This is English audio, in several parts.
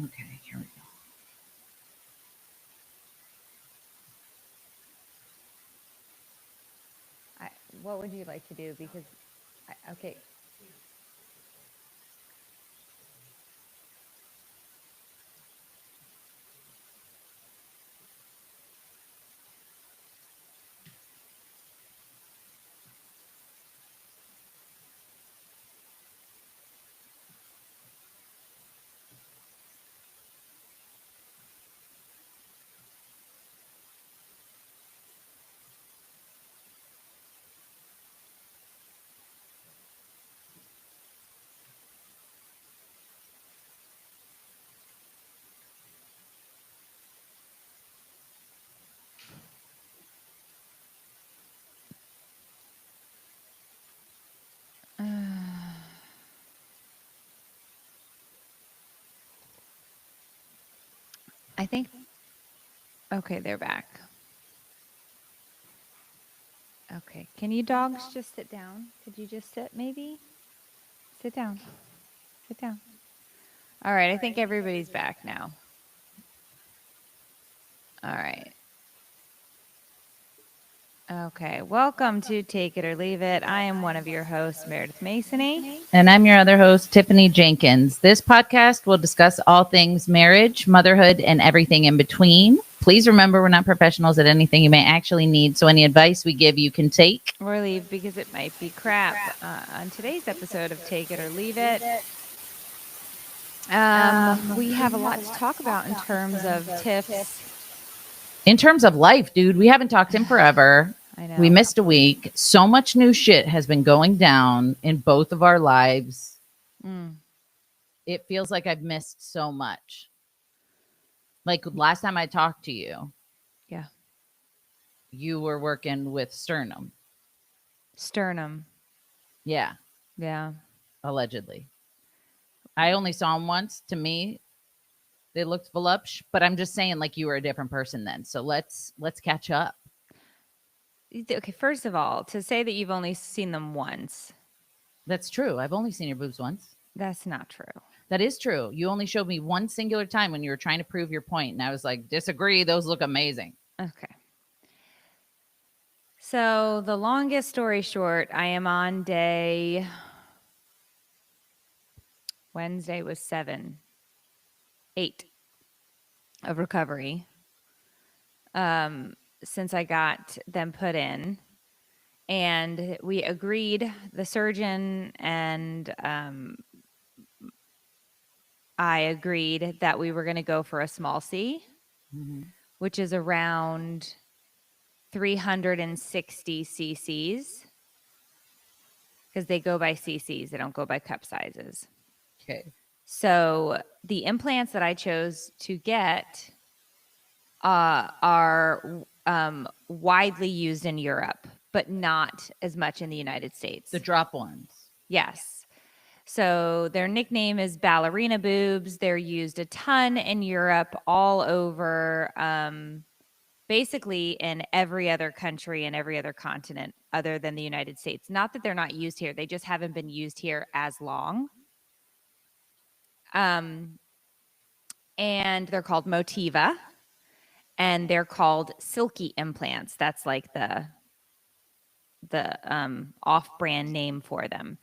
Okay, here we go. What would you like to do? Because, okay. I think, okay, they're back. Okay, can you dogs just sit down? Could you just sit maybe? Sit down. Sit down. All right, I think everybody's back now. All right. Okay, welcome to Take It or Leave It. I am one of your hosts, Meredith Masony. And I'm your other host, Tiffany Jenkins. This podcast will discuss all things marriage, motherhood, and everything in between. Please remember, we're not professionals at anything you may actually need, so any advice we give you can take or leave because it might be crap. On today's episode of Take It or Leave It, we have a lot to talk about in terms of tips. In terms of life, dude, we haven't talked in forever. I know. We missed a week. So much new shit has been going down in both of our lives. It feels like I've missed so much. Like last time I talked to you. Yeah. You were working with sternum. Yeah. Yeah. Allegedly. I only saw him once. To me, they looked voluptuous, but I'm just saying, like, you were a different person then. So let's catch up. Okay, first of all, to say that you've only seen them once. That's true. I've only seen your boobs once. That's not true. That is true. You only showed me one singular time when you were trying to prove your point, and I was like, disagree. Those look amazing. Okay. So the longest story short, I am on day... Wednesday was 8 of recovery since I got them put in. And we agreed, the surgeon and I agreed that we were going to go for a small C, which is around 360 cc's, because they go by cc's, they don't go by cup sizes. Okay. So the implants that I chose to get are widely used in Europe, but not as much in the United States. The drop ones. Yes. So their nickname is ballerina boobs. They're used a ton in Europe, all over, basically in every other country and every other continent other than the United States. Not that they're not used here. They just haven't been used here as long. And they're called Motiva, and they're called silky implants. That's like the off-brand name for them.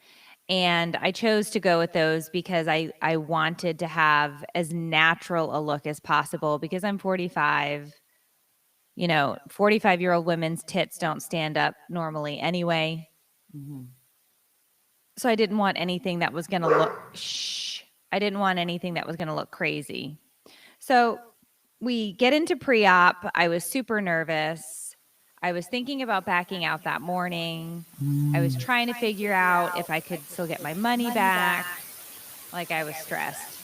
And I chose to go with those because I wanted to have as natural a look as possible, because I'm 45. 45-year-old women's tits don't stand up normally anyway. So I didn't want anything that was going to look... I didn't want anything that was going to look crazy. So we get into pre-op. I was super nervous. I was thinking about backing out that morning. I was trying to figure out if I could still get my money back. Like, I was stressed.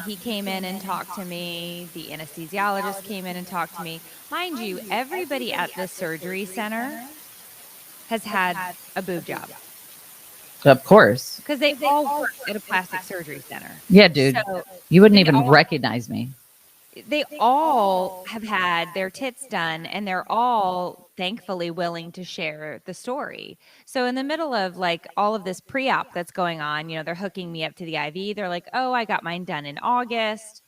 He came in and talked to me. The anesthesiologist came in and talked to me. Mind you, everybody at this surgery center has had a boob job. Of course. Because they all work at a plastic surgery center. Yeah, dude. So you wouldn't even recognize me. they all have had their tits done, and they're all thankfully willing to share the story. So in the middle of like all of this pre-op that's going on, they're hooking me up to the IV. They're like, "Oh, I got mine done in August.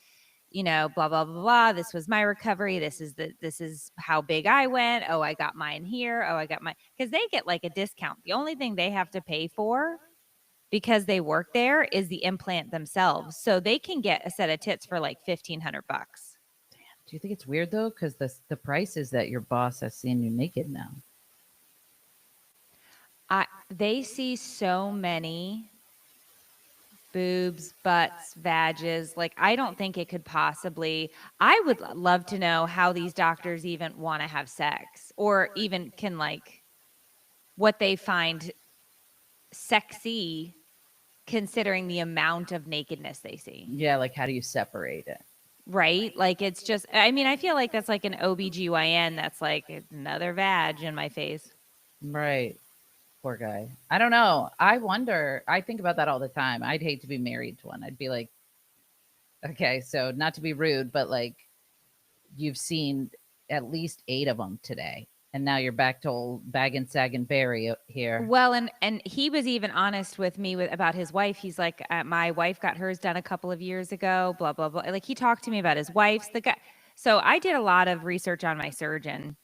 Blah blah blah blah. This was my recovery. This is how big I went. Oh, I got mine here. Oh, I got my," because they get like a discount. The only thing they have to pay for because they work there is the implant themselves. So they can get a set of tits for like $1,500. Do you think it's weird though? Because the price is that your boss has seen you naked now. They see so many boobs, butts, vages. Like, I don't think it could possibly. I would love to know how these doctors even want to have sex, or even can like what they find sexy considering the amount of nakedness they see. Yeah, like how do you separate it? Right? Like, it's just, I mean, I feel like that's like an OBGYN that's like another vag in my face. Right. Poor guy. I don't know. I wonder. I think about that all the time. I'd hate to be married to one. I'd be like, okay, so not to be rude, but like you've seen at least 8 of them today. And now you're back to old bag and sag and Barry here. Well, and he was even honest with me about his wife. He's like, my wife got hers done a couple of years ago, blah, blah, blah. Like, he talked to me about his wife's. The guy. So I did a lot of research on my surgeon.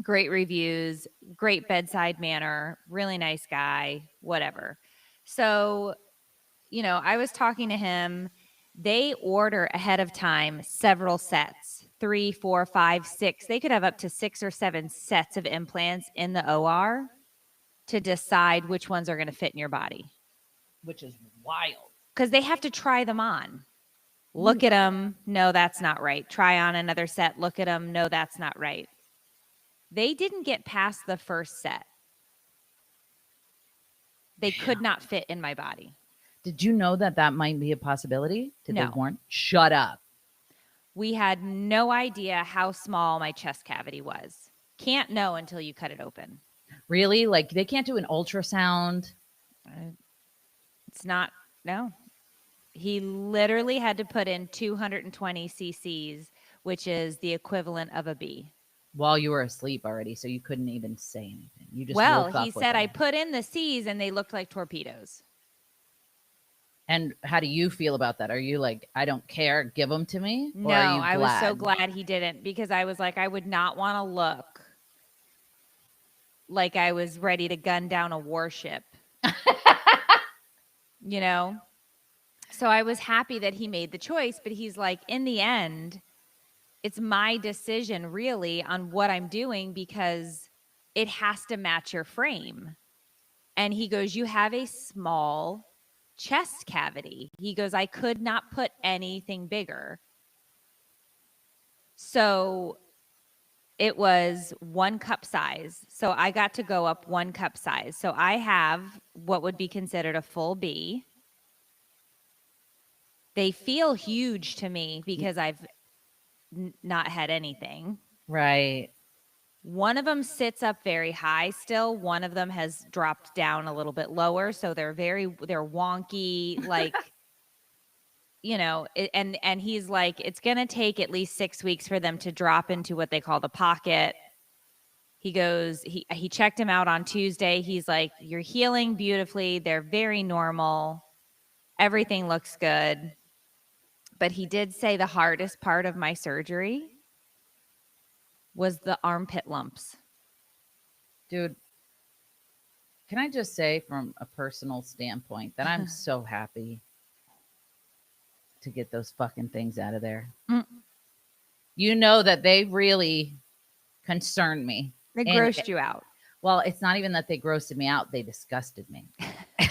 Great reviews, great bedside manner, really nice guy, whatever. So, I was talking to him. They order ahead of time several sets, 3, 4, 5, 6. They could have up to 6 or 7 sets of implants in the OR to decide which ones are going to fit in your body. Which is wild. Because they have to try them on. Look at them. No, that's not right. Try on another set. Look at them. No, that's not right. They didn't get past the first set. They could not fit in my body. Did you know that might be a possibility? Did No. they warn? Shut up. We had no idea how small my chest cavity was. Can't know until you cut it open. Really? Like they can't do an ultrasound? It's not, no. He literally had to put in 220 cc's, which is the equivalent of a B. While you were asleep already, so you couldn't even say anything. You just woke up. He said I put in the C's and they looked like torpedoes. And how do you feel about that? Are you like, I don't care, give them to me? No, I was so glad he didn't, because I was like, I would not want to look like I was ready to gun down a warship. So I was happy that he made the choice, but he's like, in the end, it's my decision really on what I'm doing because it has to match your frame. And he goes, you have a small chest cavity. He goes, I could not put anything bigger. So it was 1 cup size. So I got to go up 1 cup size. So I have what would be considered a full B. They feel huge to me because I've not had anything. Right. One of them sits up very high still. One of them has dropped down a little bit lower. So they're wonky, like, and he's like, it's going to take at least 6 weeks for them to drop into what they call the pocket. He goes, he checked him out on Tuesday. He's like, you're healing beautifully. They're very normal. Everything looks good. But he did say the hardest part of my surgery was the armpit lumps. Dude, can I just say from a personal standpoint that I'm so happy to get those fucking things out of there. You know that they really concerned me. They grossed you out. Well, it's not even that they grossed me out. They disgusted me.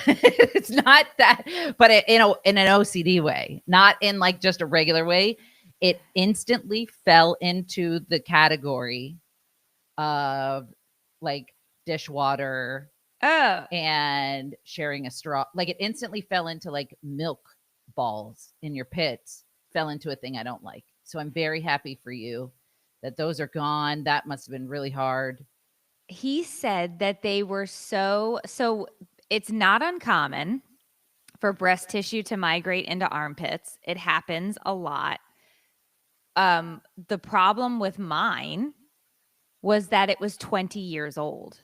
It's not that, but in an OCD way, not in like just a regular way. It instantly fell into the category of like dishwater and sharing a straw. Like it instantly fell into like milk balls in your pits, fell into a thing I don't like. So I'm very happy for you that those are gone. That must have been really hard. He said that they were so it's not uncommon for breast tissue to migrate into armpits. It happens a lot. The problem with mine was that it was 20 years old,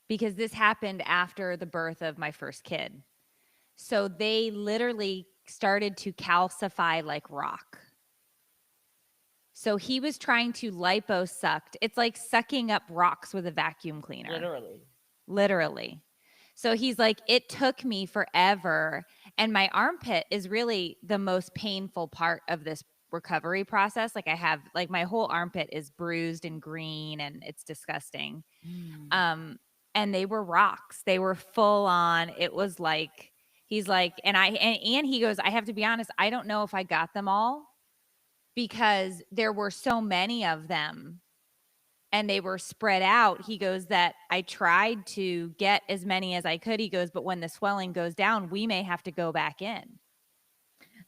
because this happened after the birth of my first kid. So they literally started to calcify like rock. So he was trying to liposuct. It's like sucking up rocks with a vacuum cleaner. Literally. So he's like, it took me forever. And my armpit is really the most painful part of this recovery process. Like I have, like my whole armpit is bruised and green and it's disgusting. And they were rocks. They were full on. It was like, he's like, and he goes, I have to be honest, I don't know if I got them all because there were so many of them and they were spread out. He goes, that I tried to get as many as I could. He goes, but when the swelling goes down, we may have to go back in.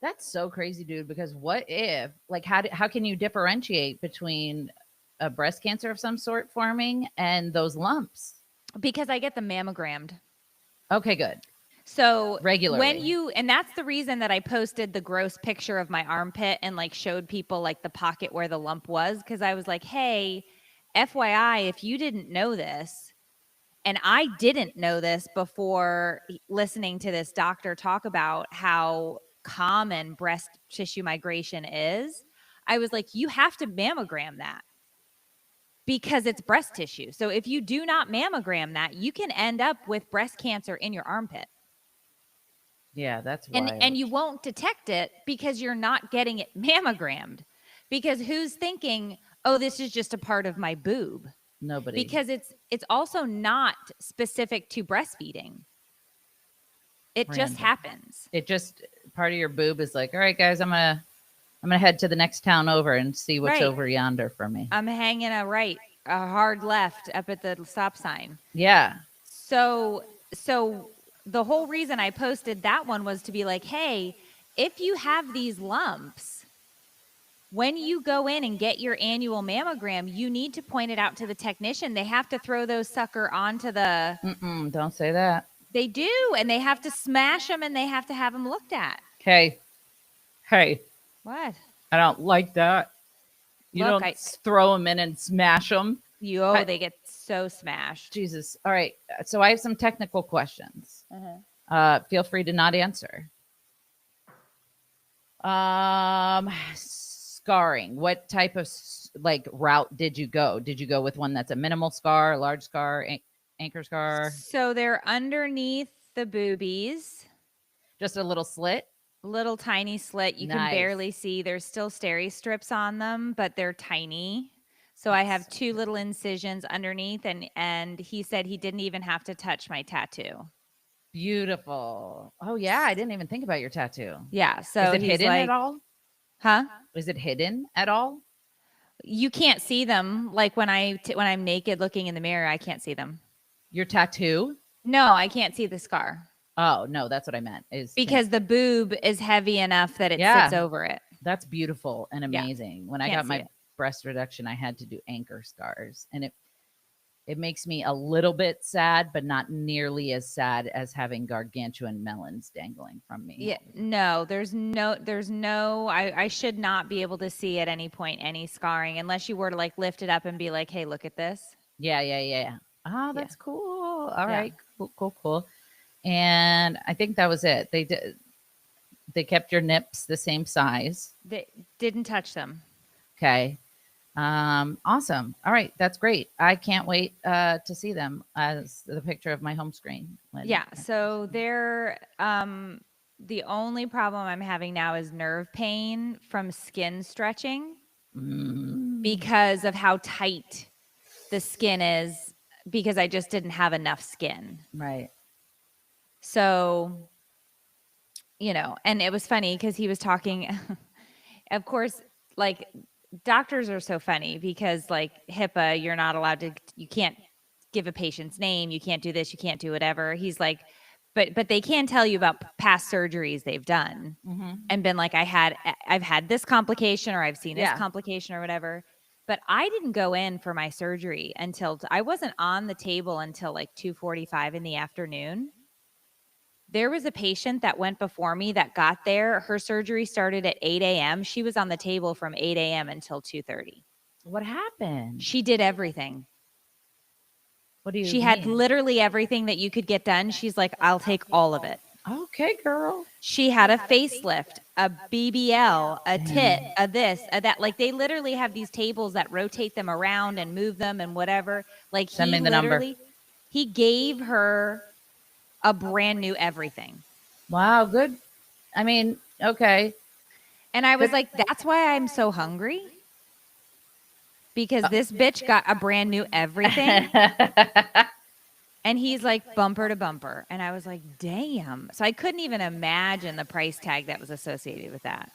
That's so crazy, dude, because what if, like, how can you differentiate between a breast cancer of some sort forming and those lumps? Because I get them mammogrammed. Okay, good. So regularly. and that's the reason that I posted the gross picture of my armpit and like showed people like the pocket where the lump was. Because I was like, hey, FYI, if you didn't know this, and I didn't know this before listening to this doctor talk about how common breast tissue migration is, I was like, you have to mammogram that because it's breast tissue. So if you do not mammogram that, you can end up with breast cancer in your armpit. Yeah, that's wild. And you won't detect it because you're not getting it mammogrammed. Because who's thinking, oh, this is just a part of my boob? Nobody. Because it's also not specific to breastfeeding. It just happens. It just, part of your boob is like, all right, guys, I'm gonna head to the next town over and see what's over yonder for me. I'm hanging a right, a hard left up at the stop sign. Yeah. So the whole reason I posted that one was to be like, hey, if you have these lumps, when you go in and get your annual mammogram, you need to point it out to the technician. They have to throw those sucker onto the... Don't say that. They do, and they have to smash them, and they have to have them looked at. Hey. What? I don't like that. You don't throw them in and smash them. They get so smashed. Jesus. All right. So I have some technical questions. Feel free to not answer. Scarring. What type of like route did you go? Did you go with one that's a minimal scar, large scar, anchor scar? So they're underneath the boobies. Just a little slit? Little tiny slit. You can barely see. There's still steri strips on them, but they're tiny. So I have two little incisions underneath, and he said he didn't even have to touch my tattoo. Beautiful. Oh yeah, I didn't even think about your tattoo. Yeah. So is it hidden at all? Huh? Is it hidden at all? You can't see them. Like when I'm naked looking in the mirror, I can't see them. Your tattoo? No, I can't see the scar. Oh no, that's what I meant. Is because the boob is heavy enough that it sits over it. That's beautiful and amazing. When I got my breast reduction, I had to do anchor scars, and it makes me a little bit sad, but not nearly as sad as having gargantuan melons dangling from me. Yeah, no, there's no, I should not be able to see at any point any scarring unless you were to like lift it up and be like, hey, look at this. Yeah. Oh, that's cool. All right. Cool. And I think that was it. They kept your nips the same size. They didn't touch them. Okay. Awesome. All right. That's great. I can't wait to see them as the picture of my home screen. So they're the only problem I'm having now is nerve pain from skin stretching because of how tight the skin is, because I just didn't have enough skin. Right. So, and it was funny because he was talking, of course, like doctors are so funny because like HIPAA, you're not allowed to, you can't give a patient's name. You can't do this. You can't do whatever. He's like, but they can tell you about past surgeries they've done and been like, I've had this complication or I've seen this complication or whatever. But I didn't go in for my surgery until I wasn't on the table until like 2:45 in the afternoon. There was a patient that went before me that got there. Her surgery started at 8 a.m. She was on the table from 8 a.m. until 2:30. What happened? She did everything. What do you She had mean? literally everything that you could get done. She's like, I'll take all of it. Okay, girl. She had a facelift, a BBL, a tit, a this, a that. Like they literally have these tables that rotate them around and move them and whatever. Like Send me the number. he gave her a brand new everything. Wow, good. I mean, okay. And I was like, that's why I'm so hungry. Because this bitch got a brand new everything. And he's like bumper to bumper. And I was like, damn. So I couldn't even imagine the price tag that was associated with that.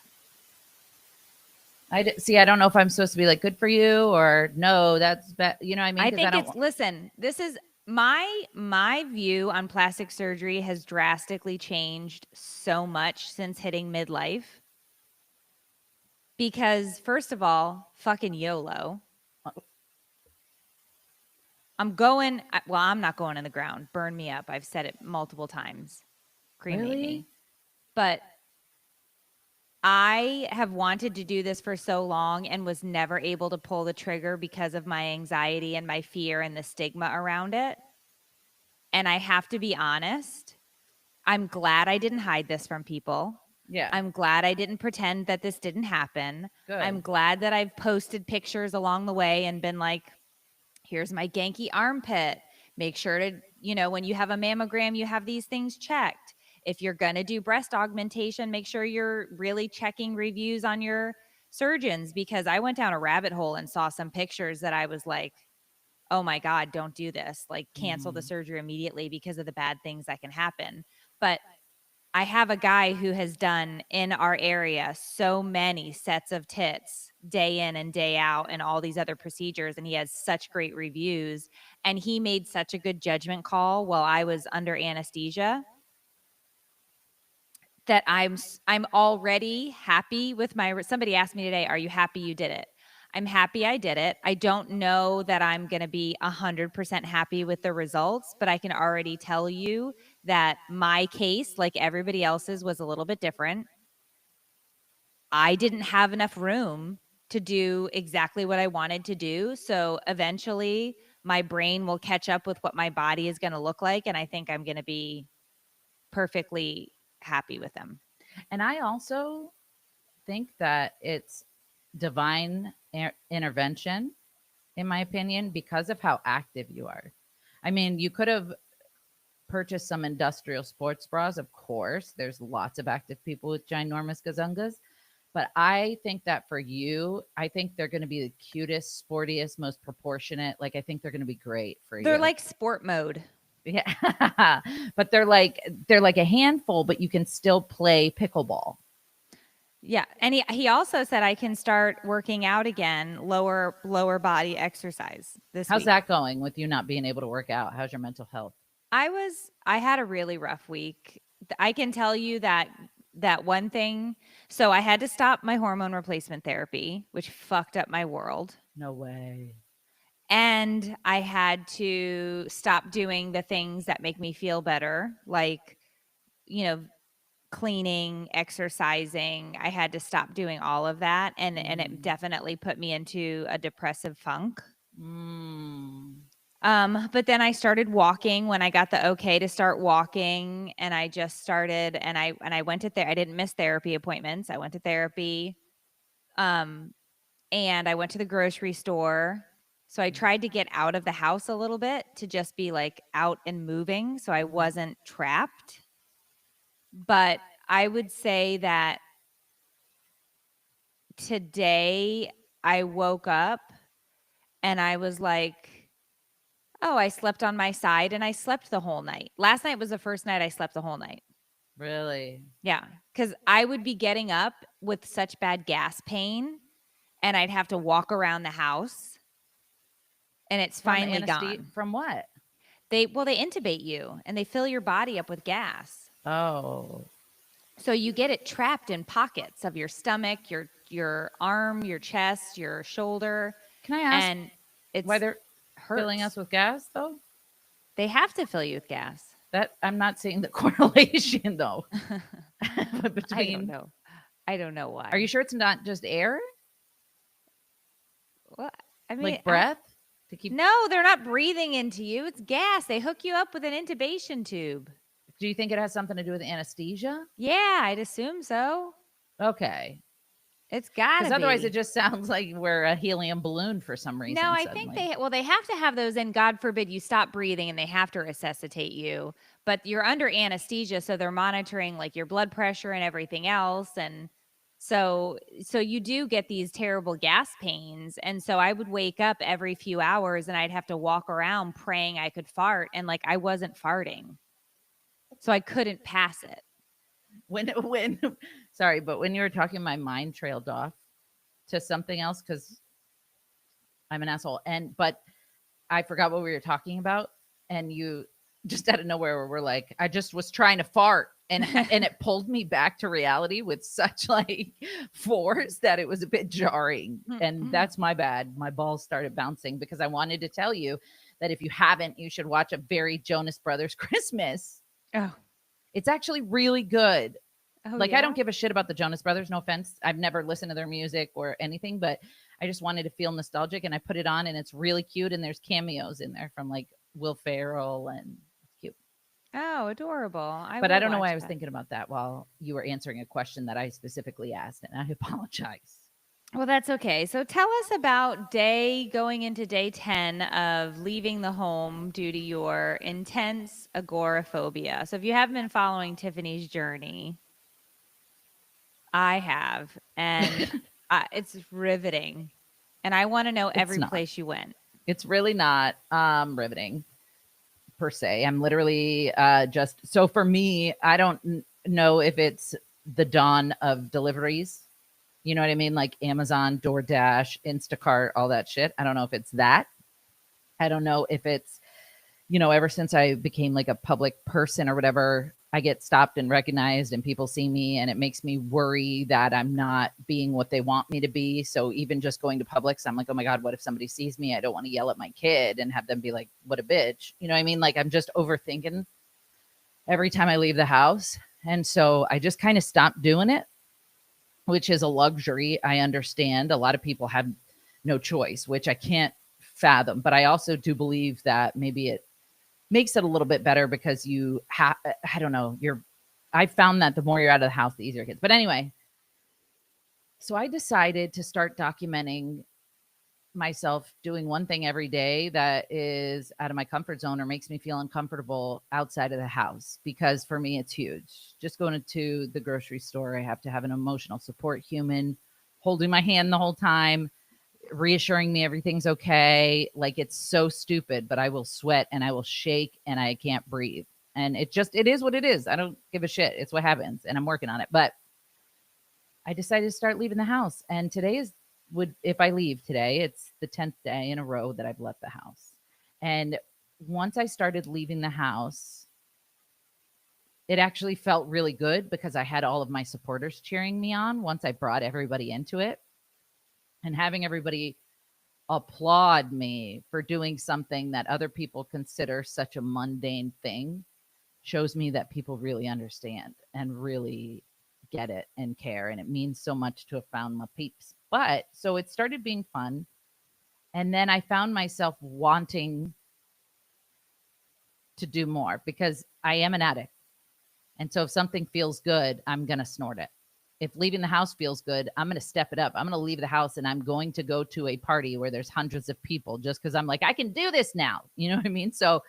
See. I don't know if I'm supposed to be like good for you or no. That's you know what I mean. I think it's listen. This is my view on plastic surgery has drastically changed so much since hitting midlife. Because first of all, fucking YOLO. I'm not going in the ground. Burn me up. I've said it multiple times. Cremate me. But I have wanted to do this for so long and was never able to pull the trigger because of my anxiety and my fear and the stigma around it. And I have to be honest, I'm glad I didn't hide this from people. Yeah. I'm glad I didn't pretend that this didn't happen. Good. I'm glad that I've posted pictures along the way and been like, here's my ganky armpit. Make sure to, when you have a mammogram, you have these things checked. If you're going to do breast augmentation, make sure you're really checking reviews on your surgeons, because I went down a rabbit hole and saw some pictures that I was like, oh my God, don't do this. Like cancel the surgery immediately because of the bad things that can happen. But I have a guy who has done in our area so many sets of tits day in and day out and all these other procedures. And he has such great reviews. And he made such a good judgment call while I was under anesthesia that I'm already happy with somebody asked me today, are you happy you did it? I'm happy I did it. I don't know that I'm going to be 100% happy with the results, but I can already tell you that my case, like everybody else's, was a little bit different. I didn't have enough room to do exactly what I wanted to do. So eventually my brain will catch up with what my body is going to look like. And I think I'm going to be perfectly happy with them. And I also think that it's divine intervention, in my opinion, because of how active you are. I mean, you could have purchased some industrial sports bras. Of course, there's lots of active people with ginormous gazungas. But I think that for you, I think they're going to be the cutest, sportiest, most proportionate. Like, I think they're going to be great for you. They're like sport mode. Yeah. But they're like a handful, but you can still play pickleball. Yeah. And he also said I can start working out again, lower body exercise this How's week. that going with you not being able to work out? How's your mental health? I had a really rough week. I can tell you that one thing. So I had to stop my hormone replacement therapy, which fucked up my world. No way. And I had to stop doing the things that make me feel better, like, cleaning, exercising. I had to stop doing all of that. And it definitely put me into a depressive funk. But then I started walking when I got the okay to start walking, and I just started, and I went to I didn't miss therapy appointments. I went to therapy. And I went to the grocery store. So I tried to get out of the house a little bit to just be like out and moving so I wasn't trapped. But I would say that today I woke up and I was like, oh, I slept on my side and I slept the whole night. Last night was the first night I slept the whole night. Really? Yeah. Because I would be getting up with such bad gas pain and I'd have to walk around the house. And it's finally gone. From what? They intubate you and they fill your body up with gas. Oh. So you get it trapped in pockets of your stomach, your arm, your chest, your shoulder. Can I ask and it's why they're filling us with gas though? They have to fill you with gas. That I'm not seeing the correlation though. But I don't between, know. I don't know are you why. sure it's not just air, Well, I mean, like breath to keep? no, they're not breathing into you. It's gas. They hook you up with an intubation tube. Do you think it has something to do with anesthesia? Yeah, I'd assume so. Okay. It's gotta Because otherwise it be. just sounds like we're a helium balloon for some No, reason I think suddenly. they have to have those in. God forbid you stop breathing and they have to resuscitate you. But you're under anesthesia, so they're monitoring like your blood pressure and everything else. And so you do get these terrible gas pains. And so I would wake up every few hours and I'd have to walk around praying I could fart. And like I wasn't farting. So I couldn't pass it. When sorry, but when you were talking, my mind trailed off to something else because I'm an asshole. And but I forgot what we were talking about, and you just out of nowhere were like, I just was trying to fart, and it pulled me back to reality with such like force that it was a bit jarring. And that's my bad. My balls started bouncing because I wanted to tell you that if you haven't, you should watch A Very Jonas Brothers Christmas. Oh. It's actually really good. Oh Like, I yeah. don't give a shit about the Jonas Brothers, no offense. I've never listened to their music or anything, but I just wanted to feel nostalgic, and I put it on, and it's really cute, and there's cameos in there from like Will Ferrell, and it's cute. Oh, adorable. I But I will don't know watch why I was that. thinking about that while you were answering a question that I specifically asked, and I apologize. Well, that's okay. So tell us about going into day 10 of leaving the home due to your intense agoraphobia. So if you haven't been following Tiffany's journey, I have, and it's riveting. And I want to know It's every not. place you went. It's really not riveting per se. I'm literally just so for me, I don't know if it's the dawn of deliveries. You know what I mean? Like Amazon, DoorDash, Instacart, all that shit. I don't know if it's that. I don't know if it's, ever since I became like a public person or whatever, I get stopped and recognized and people see me, and it makes me worry that I'm not being what they want me to be. So even just going to Publix, I'm like, oh my God, what if somebody sees me? I don't want to yell at my kid and have them be like, what a bitch. You know what I mean? Like I'm just overthinking every time I leave the house. And so I just kind of stopped doing it, which is a luxury. I understand a lot of people have no choice, which I can't fathom. But I also do believe that maybe it makes it a little bit better because you have, I don't know, I found that the more you're out of the house, the easier it gets. But anyway, so I decided to start documenting myself doing one thing every day that is out of my comfort zone or makes me feel uncomfortable outside of the house, because for me it's huge. Just going to the grocery store, I have to have an emotional support human holding my hand the whole time, reassuring me everything's okay. Like it's so stupid, but I will sweat and I will shake and I can't breathe. And it is what it is. I don't give a shit. It's what happens, and I'm working on it. But I decided to start leaving the house. And today is if I leave today, it's the 10th day in a row that I've left the house. And once I started leaving the house, it actually felt really good because I had all of my supporters cheering me on once I brought everybody into it. And having everybody applaud me for doing something that other people consider such a mundane thing shows me that people really understand and really get it and care. And it means so much to have found my peeps. But so it started being fun. And then I found myself wanting to do more because I am an addict. And so if something feels good, I'm going to snort it. If leaving the house feels good, I'm going to step it up. I'm going to leave the house and I'm going to go to a party where there's hundreds of people just because I'm like, I can do this now. You know what I mean? So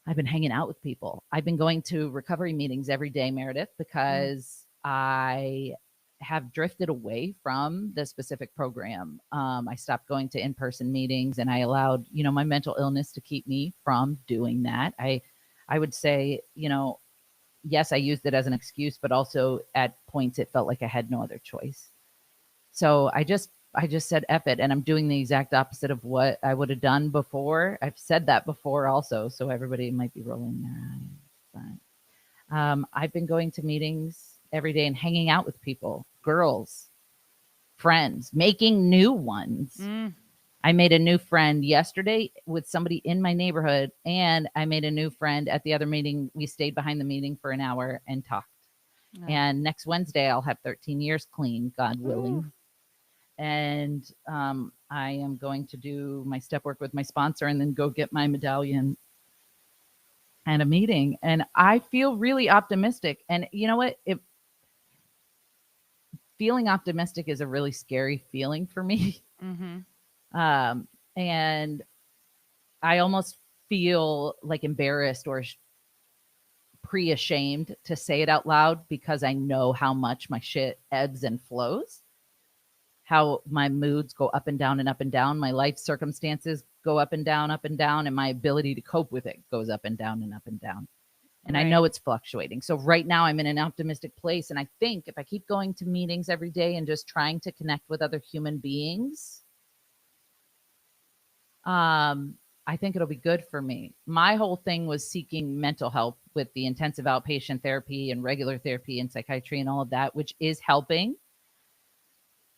I've been hanging out with people. I've been going to recovery meetings every day, Meredith, because I have drifted away from the specific program. I stopped going to in-person meetings, and I allowed, my mental illness to keep me from doing that. I would say, yes, I used it as an excuse, but also at points it felt like I had no other choice. So I just said F it, and I'm doing the exact opposite of what I would have done before. I've said that before also, so everybody might be rolling their eyes. But I've been going to meetings every day and hanging out with people, girls, friends, making new ones. I made a new friend yesterday with somebody in my neighborhood, and I made a new friend at the other meeting. We stayed behind the meeting for an hour and talked. Oh. And next Wednesday, I'll have 13 years clean, God willing. Ooh. And I am going to do my step work with my sponsor and then go get my medallion and a meeting. And I feel really optimistic. And you know what? Feeling optimistic is a really scary feeling for me. And I almost feel like embarrassed or pre-ashamed to say it out loud because I know how much my shit ebbs and flows, how my moods go up and down and up and down, my life circumstances go up and down, and my ability to cope with it goes up and down and up and down. And I know it's fluctuating. So right now I'm in an optimistic place. And I think if I keep going to meetings every day and just trying to connect with other human beings, I think it'll be good for me. My whole thing was seeking mental help with the intensive outpatient therapy and regular therapy and psychiatry and all of that, which is helping.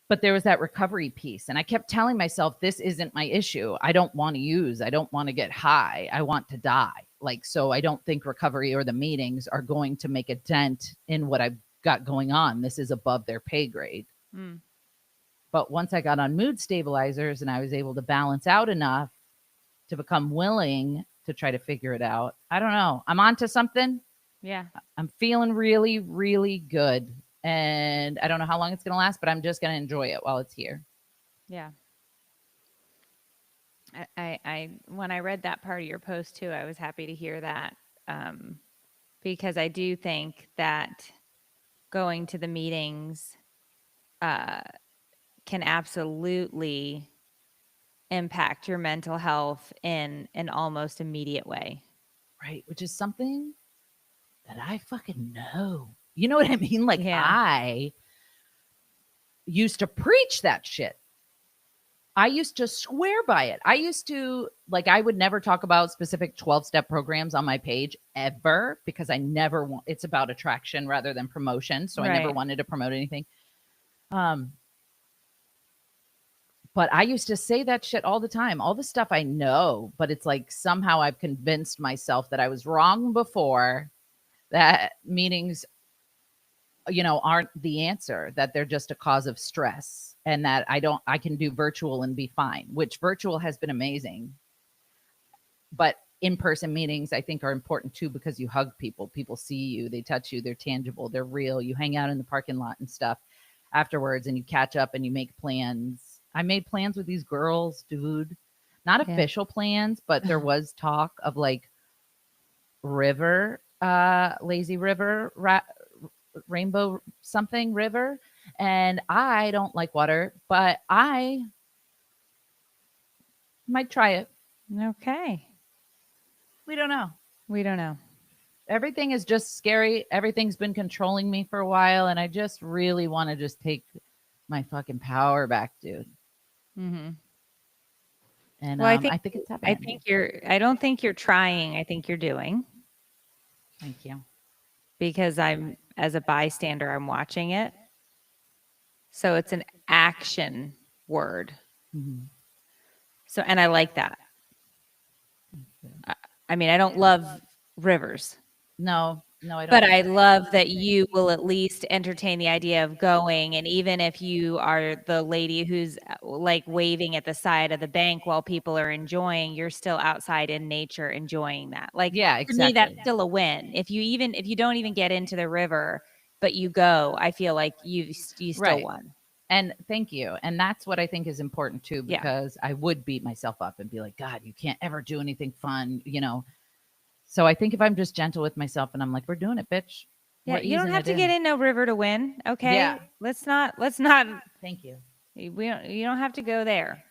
But there was that recovery piece. And I kept telling myself, this isn't my issue. I don't want to use. I don't want to get high. I want to die. Like, so I don't think recovery or the meetings are going to make a dent in what I've got going on. This is above their pay grade. But once I got on mood stabilizers and I was able to balance out enough to become willing to try to figure it out, I don't know. I'm onto something. Yeah. I'm feeling really, really good. And I don't know how long it's going to last, but I'm just going to enjoy it while it's here. Yeah. I when I read that part of your post too, I was happy to hear that, because I do think that going to the meetings can absolutely impact your mental health in an almost immediate way. Right. Which is something that I fucking know. You know what I mean? Like, Yeah. I used to preach that shit. I used to swear by it. I used to, like, I would never talk about specific 12-step programs on my page ever because I never want, it's about attraction rather than promotion. So I never wanted to promote anything. But I used to say that shit all the time, all the stuff I know, but it's like somehow I've convinced myself that I was wrong before, that meetings, aren't the answer, that they're just a cause of stress, and that I can do virtual and be fine, which virtual has been amazing. But in-person meetings, I think, are important too, because you hug people, people see you, they touch you, they're tangible, they're real. You hang out in the parking lot and stuff afterwards and you catch up and you make plans. I made plans with these girls, dude. Not official plans, but there was talk of like lazy river, rainbow something river. And I don't like water, but I might try it. Okay. We don't know. Everything is just scary. Everything's been controlling me for a while. And I just really want to just take my fucking power back, dude. And well, I think it's happening. I don't think you're trying. I think you're doing. Thank you. Because as a bystander, I'm watching it. So it's an action word. So, and I like that. I mean, I don't love rivers. No, I don't. But I love that you will at least entertain the idea of going. And even if you are the lady who's like waving at the side of the bank while people are enjoying, you're still outside in nature enjoying that. Like, yeah, exactly. For me, that's still a win. If you don't even get into the river, but you go, I feel like you still won. And thank you. And that's what I think is important too, because I would beat myself up and be like, God, you can't ever do anything fun, So I think if I'm just gentle with myself and I'm like, we're doing it, bitch. Yeah, you don't have to get in no river to win. Okay. Yeah. Let's not. Thank you. You don't have to go there.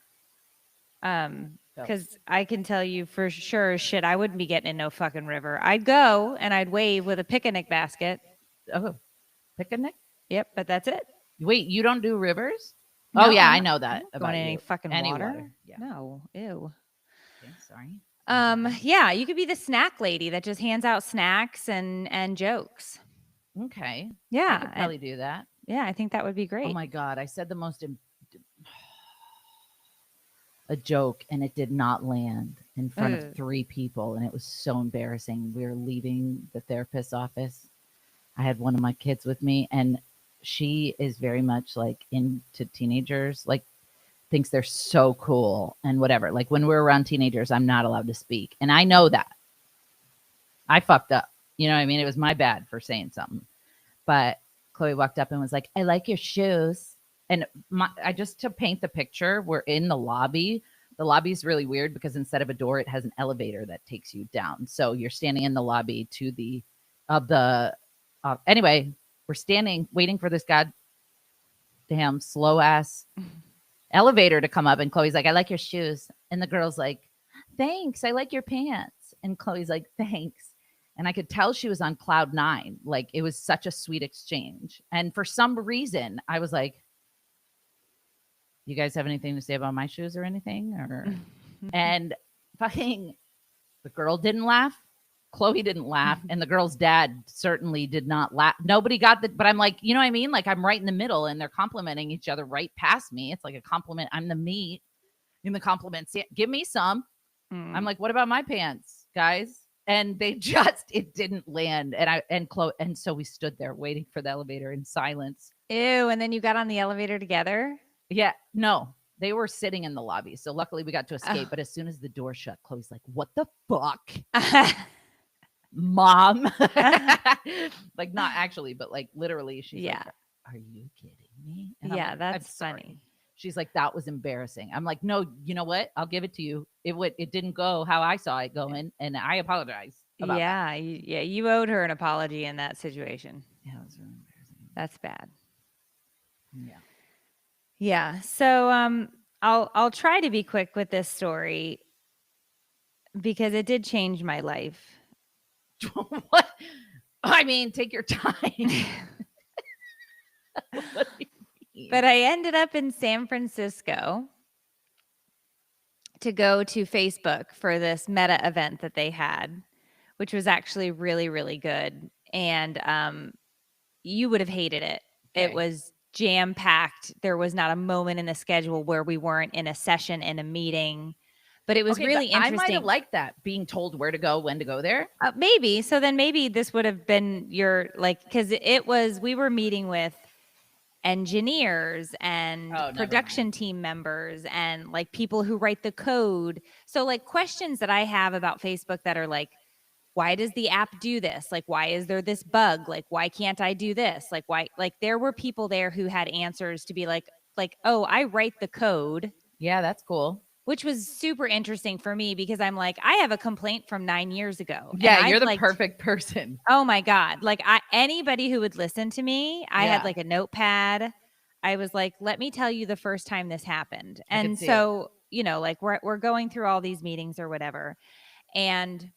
Because I can tell you for sure, shit, I wouldn't be getting in no fucking river. I'd go and I'd wave with a picnic basket. Oh, picnic? Yep, but that's it. Wait, you don't do rivers? No, oh yeah, I know that about going in any fucking water. Water. Yeah. No, ew. Okay, sorry. Yeah, you could be the snack lady that just hands out snacks and jokes. Okay. Yeah, I could probably do that. Yeah, I think that would be great. Oh my God, I said the most a joke and it did not land in front of Ugh. 3 people, and it was so embarrassing. We were leaving the therapist's office. I had one of my kids with me, and she is very much like into teenagers, like thinks they're so cool and whatever. Like when we're around teenagers, I'm not allowed to speak. And I know that. I fucked up. You know what I mean? It was my bad for saying something. But Chloe walked up and was like, I like your shoes. And I just to paint the picture, we're in the lobby. The lobby's really weird because instead of a door, it has an elevator that takes you down. So you're standing in the lobby to the of the anyway, we're standing waiting for this goddamn slow ass elevator to come up, and Chloe's like, I like your shoes. And the girl's like, thanks, I like your pants. And Chloe's like, thanks. And I could tell she was on cloud 9. Like it was such a sweet exchange. And for some reason, I was like, you guys have anything to say about my shoes or anything? Or and fucking the girl didn't laugh. Chloe didn't laugh, and the girl's dad certainly did not laugh. Nobody got the, but I'm like, you know what I mean? Like I'm right in the middle, and they're complimenting each other right past me. It's like a compliment. I'm the meat in the compliments. Give me some. I'm like, what about my pants, guys? And they just, it didn't land. And Chloe, and so we stood there waiting for the elevator in silence. Ew. And then you got on the elevator together? Yeah, no, they were sitting in the lobby. So luckily we got to escape. But as soon as the door shut, Chloe's like, what the fuck? Mom. Like not actually, but like literally she's like, are you kidding me? And yeah, like, that's funny. She's like, that was embarrassing. I'm like, no, you know what? I'll give it to you. It didn't go how I saw it going, and I apologize about that. You owed her an apology in that situation. Yeah, it was really embarrassing. That's bad. Yeah. Yeah. So I'll try to be quick with this story because it did change my life. What? I mean, take your time. What do you mean? But I ended up in San Francisco to go to Facebook for this meta event that they had, which was actually really, really good. And you would have hated it. Okay. It was jam-packed. There was not a moment in the schedule where we weren't in a session, in a meeting. But it was really interesting. I might have liked that, being told where to go, when to go there. Maybe. So then maybe this would have been your, like, because it was, we were meeting with engineers and production team members and like people who write the code. So like questions that I have about Facebook that are like, why does the app do this? Like, why is there this bug? Like, why can't I do this? Like, why? Like, there were people there who had answers to be like, oh, I write the code. Yeah, that's cool. Which was super interesting for me because I'm like, I have a complaint from 9 years ago. Yeah, you're the perfect person. Oh my God. Like anybody who would listen to me, I had like a notepad. I was like, let me tell you the first time this happened. And so, you know, like we're going through all these meetings or whatever. And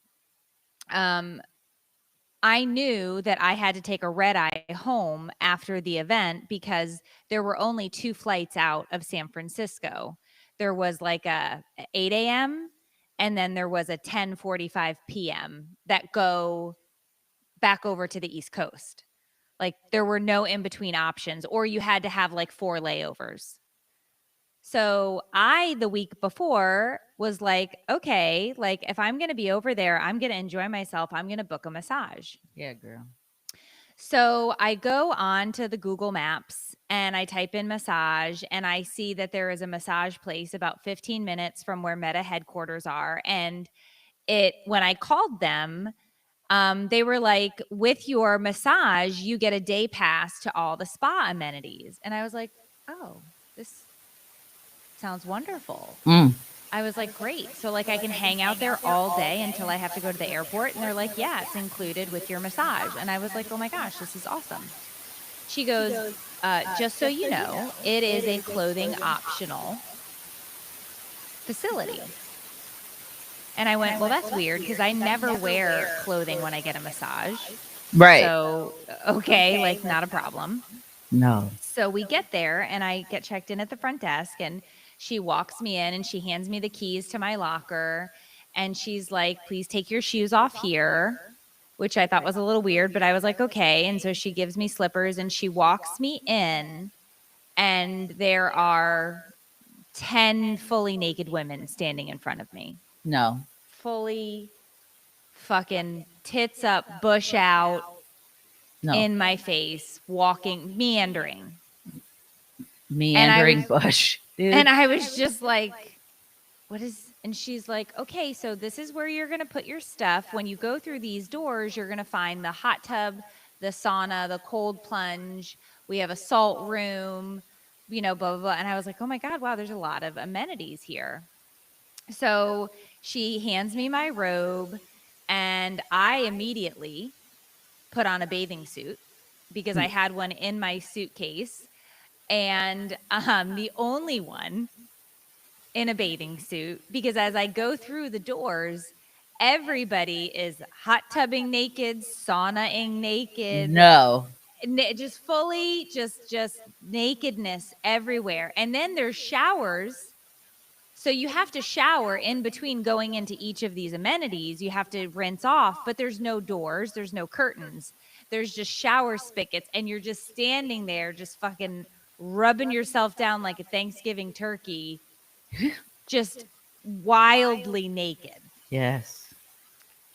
I knew that I had to take a red eye home after the event because there were only 2 flights out of San Francisco. There was like a 8 a.m. and then there was a 10:45 p.m. that go back over to the East Coast. Like there were no in between options, or you had to have like 4 layovers. So the week before was like, okay, like if I'm going to be over there, I'm going to enjoy myself. I'm going to book a massage. Yeah, girl. So I go on to the Google Maps and I type in massage and I see that there is a massage place about 15 minutes from where Meta headquarters are. And when I called them, they were like, with your massage, you get a day pass to all the spa amenities. And I was like, oh, this sounds wonderful. I was like, great. So like I can hang out there all day until I have to go to the airport. And they're like, yeah, it's included with your massage. And I was like, oh my gosh, this is awesome. She goes, just so you know, it is a clothing optional facility. And I went, well, that's weird because I never wear clothing when I get a massage. Right. So, okay, like not a problem. No. So we get there and I get checked in at the front desk and she walks me in and she hands me the keys to my locker. And she's like, please take your shoes off here, which I thought was a little weird, but I was like, okay. And so she gives me slippers and she walks me in and there are 10 fully naked women standing in front of me. No. Fully fucking tits up, bush out, No. in my face, walking, meandering. Meandering bush, dude. And I was just like, what is, and she's like, okay, so this is where you're going to put your stuff. When you go through these doors, you're going to find the hot tub, the sauna, the cold plunge. We have a salt room, you know, blah, blah, blah. And I was like, oh my God, wow, there's a lot of amenities here. So she hands me my robe, and I immediately put on a bathing suit because I had one in my suitcase. And the only one in a bathing suit, because as I go through the doors, everybody is hot tubbing naked, saunaing naked. No. Just fully just nakedness everywhere. And then there's showers. So you have to shower in between going into each of these amenities. You have to rinse off, but there's no doors, there's no curtains. There's just shower spigots, and you're just standing there just fucking rubbing yourself down like a Thanksgiving turkey, just wildly naked. Yes.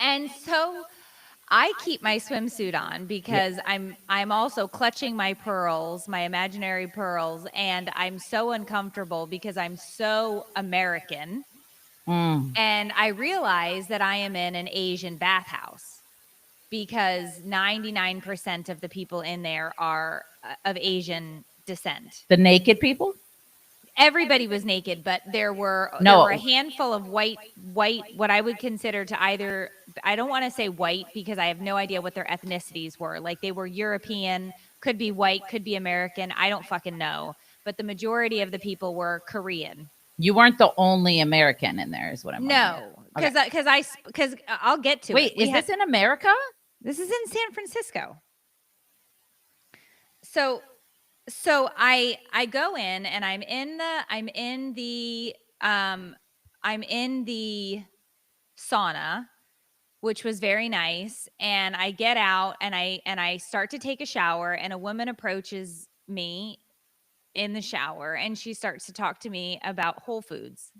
And so I keep my swimsuit on because I'm also clutching my pearls, my imaginary pearls, and I'm so uncomfortable because I'm so American. And I realize that I am in an Asian bathhouse because 99% of the people in there are of Asian descent. The naked people? Everybody was naked, but there were a handful of white, what I would consider to either, I don't want to say white because I have no idea what their ethnicities were. Like they were European, could be white, could be American. I don't fucking know. But the majority of the people were Korean. You weren't the only American in there, is what I'm wondering. No, because I'll get to it. Wait, is this in America? This is in San Francisco. So I go in, and I'm in the sauna, which was very nice. And I get out, and I start to take a shower, and a woman approaches me in the shower, and she starts to talk to me about Whole Foods,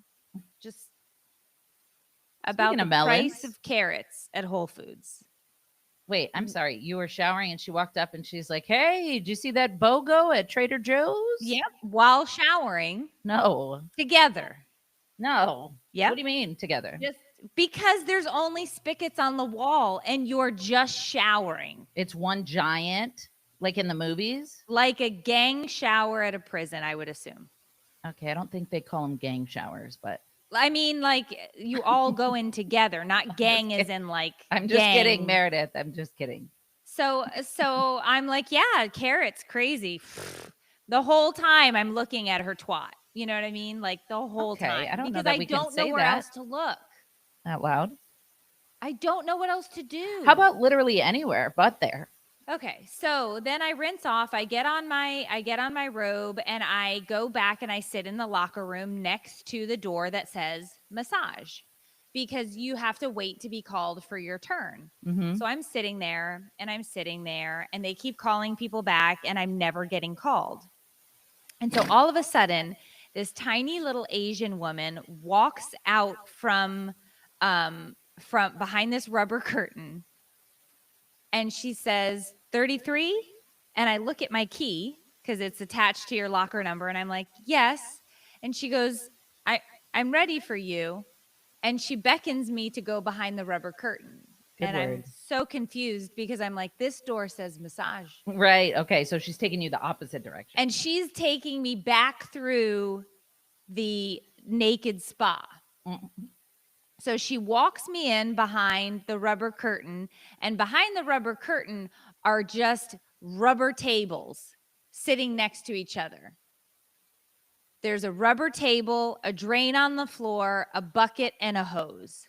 just about the price of carrots at Whole Foods. Wait, I'm sorry. You were showering, and she walked up, and she's like, "Hey, did you see that BOGO at Trader Joe's?" Yep. While showering. No. Together. No. Yeah. What do you mean together? Just because there's only spigots on the wall, and you're just showering. It's one giant, like in the movies? Like a gang shower at a prison, I would assume. Okay, I don't think they call them gang showers, but I mean, like you all go in together, not gang as in like I'm just kidding, Meredith. I'm just kidding. So I'm like, yeah, carrots, crazy. The whole time I'm looking at her twat. You know what I mean? Like the whole time. I don't know because that I we don't can say know where that else to look. Out loud. I don't know what else to do. How about literally anywhere but there? Okay, so then I rinse off. I get on my robe, and I go back, and I sit in the locker room next to the door that says massage, because you have to wait to be called for your turn. Mm-hmm. So I'm sitting there, and they keep calling people back, and I'm never getting called. And so all of a sudden, this tiny little Asian woman walks out from behind this rubber curtain. And she says, 33? And I look at my key because it's attached to your locker number. And I'm like, yes. And she goes, I'm ready for you. And she beckons me to go behind the rubber curtain. I'm so confused because I'm like, this door says massage. Right. Okay. So she's taking you the opposite direction. And she's taking me back through the naked spa. Mm-hmm. So she walks me in behind the rubber curtain, and behind the rubber curtain are just rubber tables sitting next to each other. There's a rubber table, a drain on the floor, a bucket, and a hose.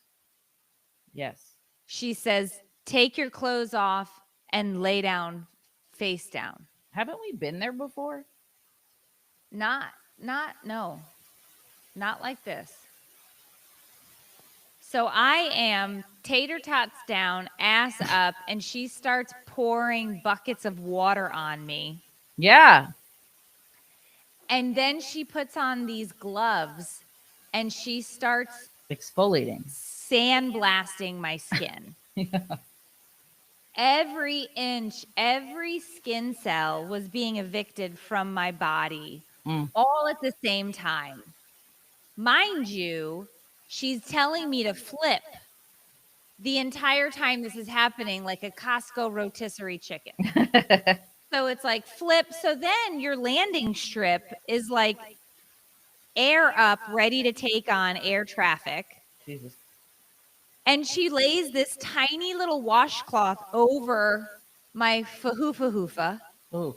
Yes. She says, take your clothes off and lay down, face down. Haven't we been there before? No. Not like this. So I am tater tots down, ass up, and she starts pouring buckets of water on me. Yeah. And then she puts on these gloves and she starts exfoliating, sandblasting my skin. Every inch, every skin cell was being evicted from my body all at the same time. Mind you, she's telling me to flip the entire time this is happening like a Costco rotisserie chicken. So it's like flip. So then your landing strip is like air up, ready to take on air traffic. Jesus. And she lays this tiny little washcloth over my fahoofa. Oh,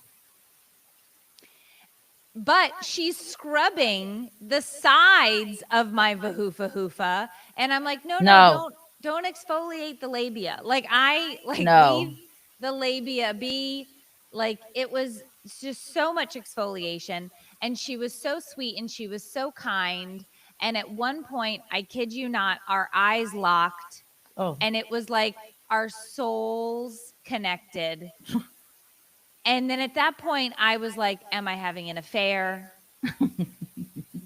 But she's scrubbing the sides of my vahoofa. And I'm like, no, don't exfoliate the labia. Like leave the labia be. Like it was just so much exfoliation. And she was so sweet and she was so kind. And at one point, I kid you not, our eyes locked. Oh. And it was like our souls connected. And then at that point, I was like, am I having an affair?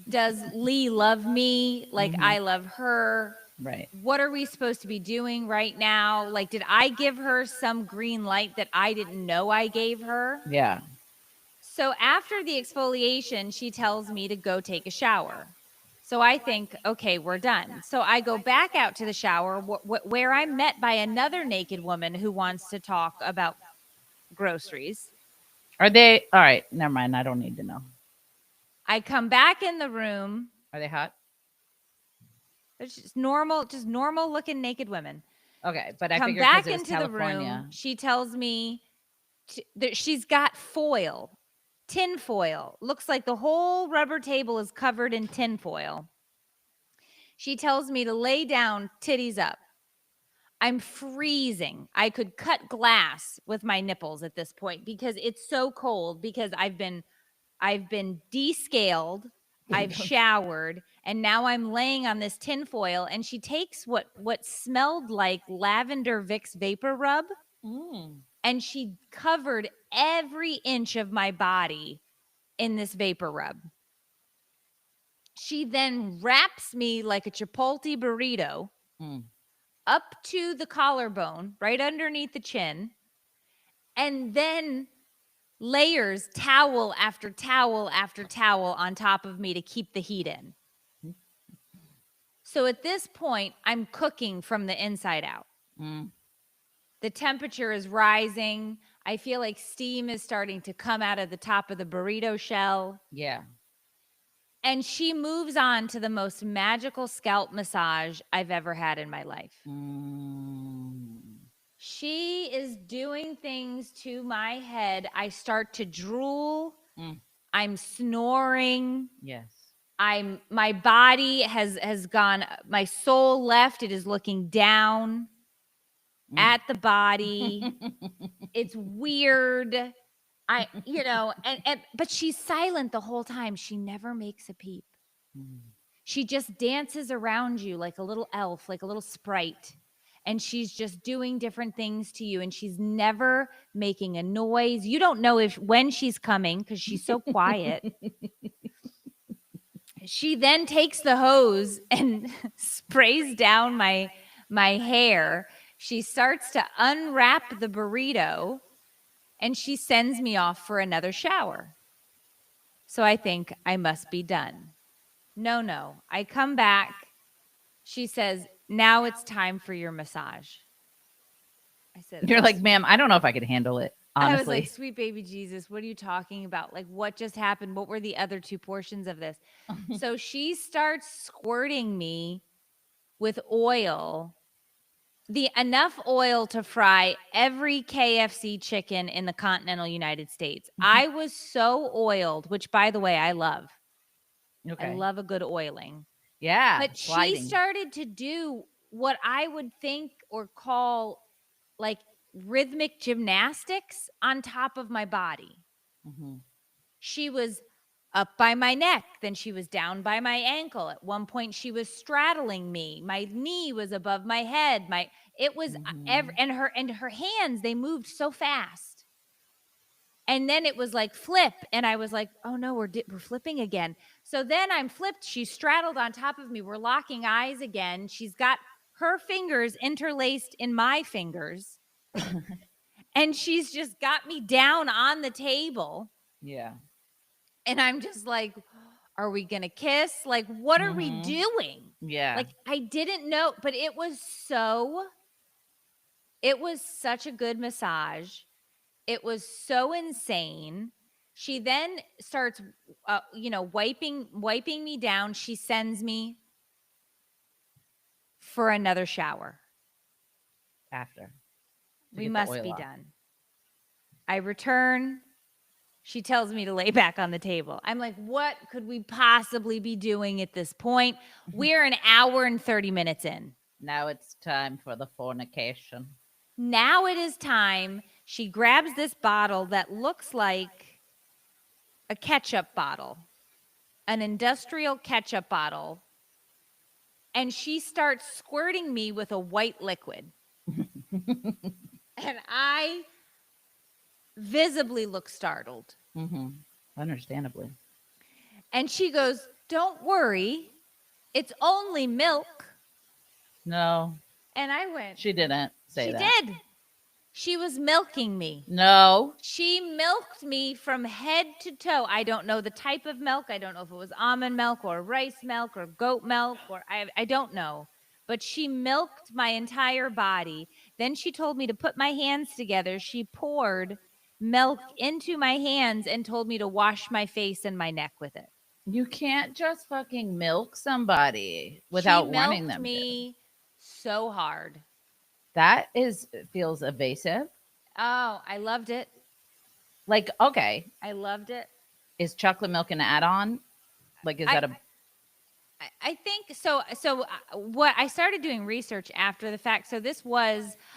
Does Lee love me like I love her? Right. What are we supposed to be doing right now? Like, did I give her some green light that I didn't know I gave her? Yeah. So after the exfoliation, she tells me to go take a shower. So I think, okay, we're done. So I go back out to the shower where I'm met by another naked woman who wants to talk about groceries. Are they all right? Never mind. I don't need to know. I come back in the room. Are they hot? It's just normal looking naked women. Okay, but I come figured back because it was into California. the room. She tells me that she's got foil, tin foil. Looks like the whole rubber table is covered in tin foil. She tells me to lay down, titties up. I'm freezing. I could cut glass with my nipples at this point because it's so cold because I've been descaled, I've showered, and now I'm laying on this tin foil. And she takes what smelled like lavender Vicks vapor rub, and she covered every inch of my body in this vapor rub. She then wraps me like a Chipotle burrito up to the collarbone, right underneath the chin, and then layers towel after towel after towel on top of me to keep the heat in. So at this point, I'm cooking from the inside out. The temperature is rising. I feel like steam is starting to come out of the top of the burrito shell. Yeah. And she moves on to the most magical scalp massage I've ever had in my life. She is doing things to my head. I start to drool. I'm snoring. Yes. My body has gone, my soul left. It is looking down at the body. It's weird. But she's silent the whole time. She never makes a peep. She just dances around you like a little elf, like a little sprite. And she's just doing different things to you. And she's never making a noise. You don't know when she's coming because she's so quiet. She then takes the hose and sprays down my hair. She starts to unwrap the burrito and she sends me off for another shower. So I think I must be done. No. I come back. She says, now it's time for your massage. I said, you're like, ma'am, I don't know if I could handle it. Honestly. I was like, sweet baby Jesus, what are you talking about? Like, what just happened? What were the other two portions of this? So she starts squirting me with oil, enough oil to fry every KFC chicken in the continental United States. I was so oiled, which by the way, I love. Okay. I love a good oiling. Yeah. But sliding. She started to do what I would think or call like rhythmic gymnastics on top of my body. She was up by my neck, then she was down by my ankle. At one point she was straddling me. My knee was above my head. And her hands, they moved so fast. And then it was like flip. And I was like, oh no, we're flipping again. So then I'm flipped. She's straddled on top of me. We're locking eyes again. She's got her fingers interlaced in my fingers. And she's just got me down on the table. Yeah. And I'm just like, are we going to kiss? Like, what are we doing? Yeah. Like, I didn't know, but it was such a good massage. It was so insane. She then starts, wiping me down. She sends me for another shower. After. We must be done. I return. She tells me to lay back on the table. I'm like, what could we possibly be doing at this point? We're an hour and 30 minutes in. Now it's time for the fornication. Now it is time. She grabs this bottle that looks like a ketchup bottle, an industrial ketchup bottle, and she starts squirting me with a white liquid. And I visibly look startled. Understandably. And she goes, don't worry, it's only milk. No. And I went. She didn't say that. She did. She was milking me. No. She milked me from head to toe. I don't know the type of milk. I don't know if it was almond milk or rice milk or goat milk or I don't know. But she milked my entire body. Then she told me to put my hands together. She poured milk into my hands and told me to wash my face and my neck with it. You can't just fucking milk somebody without warning them. Me so hard. That feels evasive. Oh, I loved it. Like, okay. I loved it. Is chocolate milk an add-on? Like, is that a... I think so. So what I started doing research after the fact. So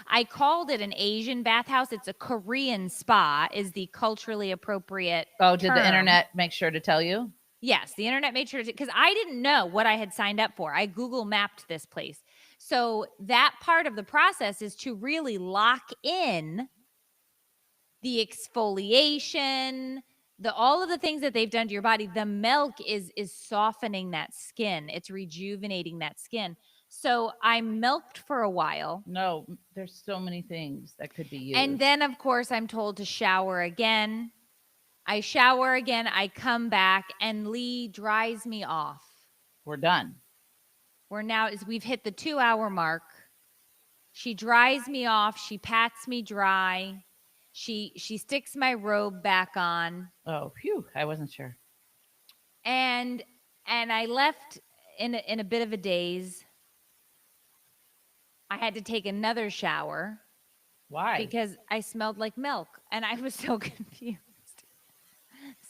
I called it an Asian bathhouse. It's a Korean spa is the culturally appropriate Oh, did term. the internet make sure to tell you? Yes, the internet made sure to, because I didn't know what I had signed up for. I Google mapped this place. So that part of the process is to really lock in the exfoliation, all of the things that they've done to your body. The milk is softening that skin. It's rejuvenating that skin. So I milked for a while. No, there's so many things that could be used. And then, of course, I'm told to shower again. I shower again. I come back and Lee dries me off. We're done. We've hit the 2-hour mark. She dries me off. She pats me dry. She sticks my robe back on. Oh, phew. I wasn't sure. And I left in a bit of a daze. I had to take another shower. Why? Because I smelled like milk and I was so confused.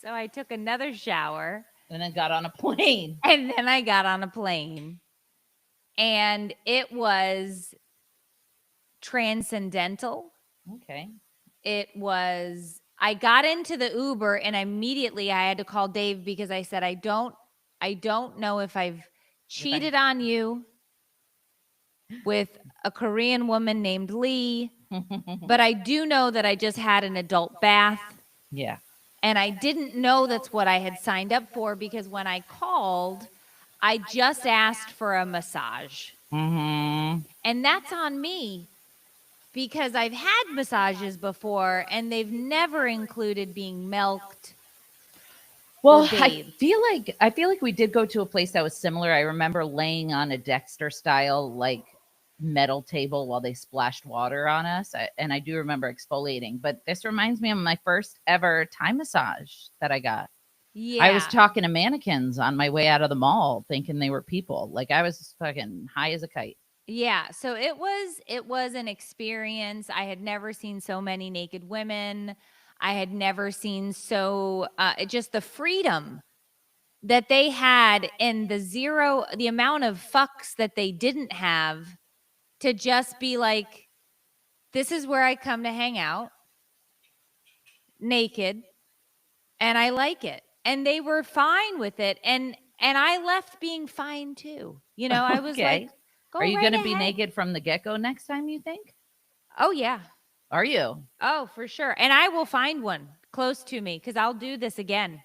So I took another shower. And then got on a plane. And then I got on a plane. And it was transcendental. Okay. I got into the Uber and immediately I had to call Dave because I said, I don't know if I've cheated on you with a Korean woman named Lee, but I do know that I just had an adult bath. Yeah. And I didn't know that's what I had signed up for because when I called, I just asked for a massage. And that's on me because I've had massages before and they've never included being milked. Well, I feel like we did go to a place that was similar. I remember laying on a Dexter style like metal table while they splashed water on us. And I do remember exfoliating, but this reminds me of my first ever Thai massage that I got. Yeah. I was talking to mannequins on my way out of the mall thinking they were people. Like I was fucking high as a kite. Yeah. So it was an experience. I had never seen so many naked women. I had never seen just the freedom that they had and the amount of fucks that they didn't have to just be like, this is where I come to hang out naked and I like it. And they were fine with it. And I left being fine too. You know, I was like, are you going to be naked from the get-go next time, you think? Oh, yeah. Are you? Oh, for sure. And I will find one close to me, because I'll do this again.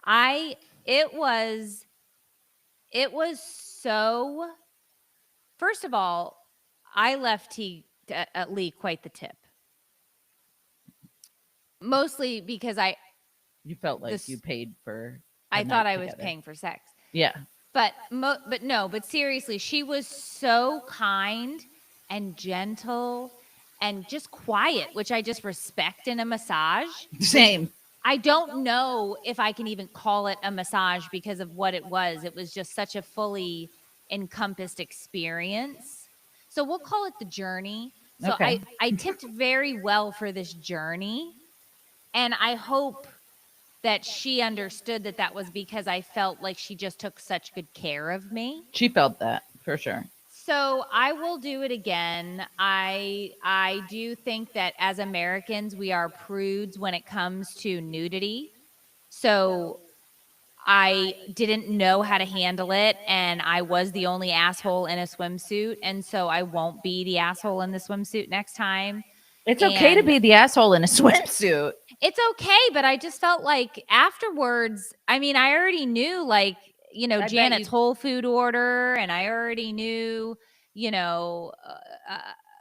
It was so. First of all, I left Lee quite the tip. Mostly because You felt like you paid for. I thought I was paying for sex. Yeah. But seriously, she was so kind and gentle and just quiet, which I just respect in a massage. Same. I don't know if I can even call it a massage because of what it was. It was just such a fully encompassed experience. So we'll call it the journey. So Okay. I tipped very well for this journey. And I hope that she understood that that was because I felt like she just took such good care of me. She felt that for sure. So I will do it again. I do think that as Americans, we are prudes when it comes to nudity. So I didn't know how to handle it, and I was the only asshole in a swimsuit, and so I won't be the asshole in the swimsuit next time. It's okay to be the asshole in a swimsuit. It's okay, but I just felt like afterwards, I mean, I already knew, like, Janet's whole food order, and I already knew,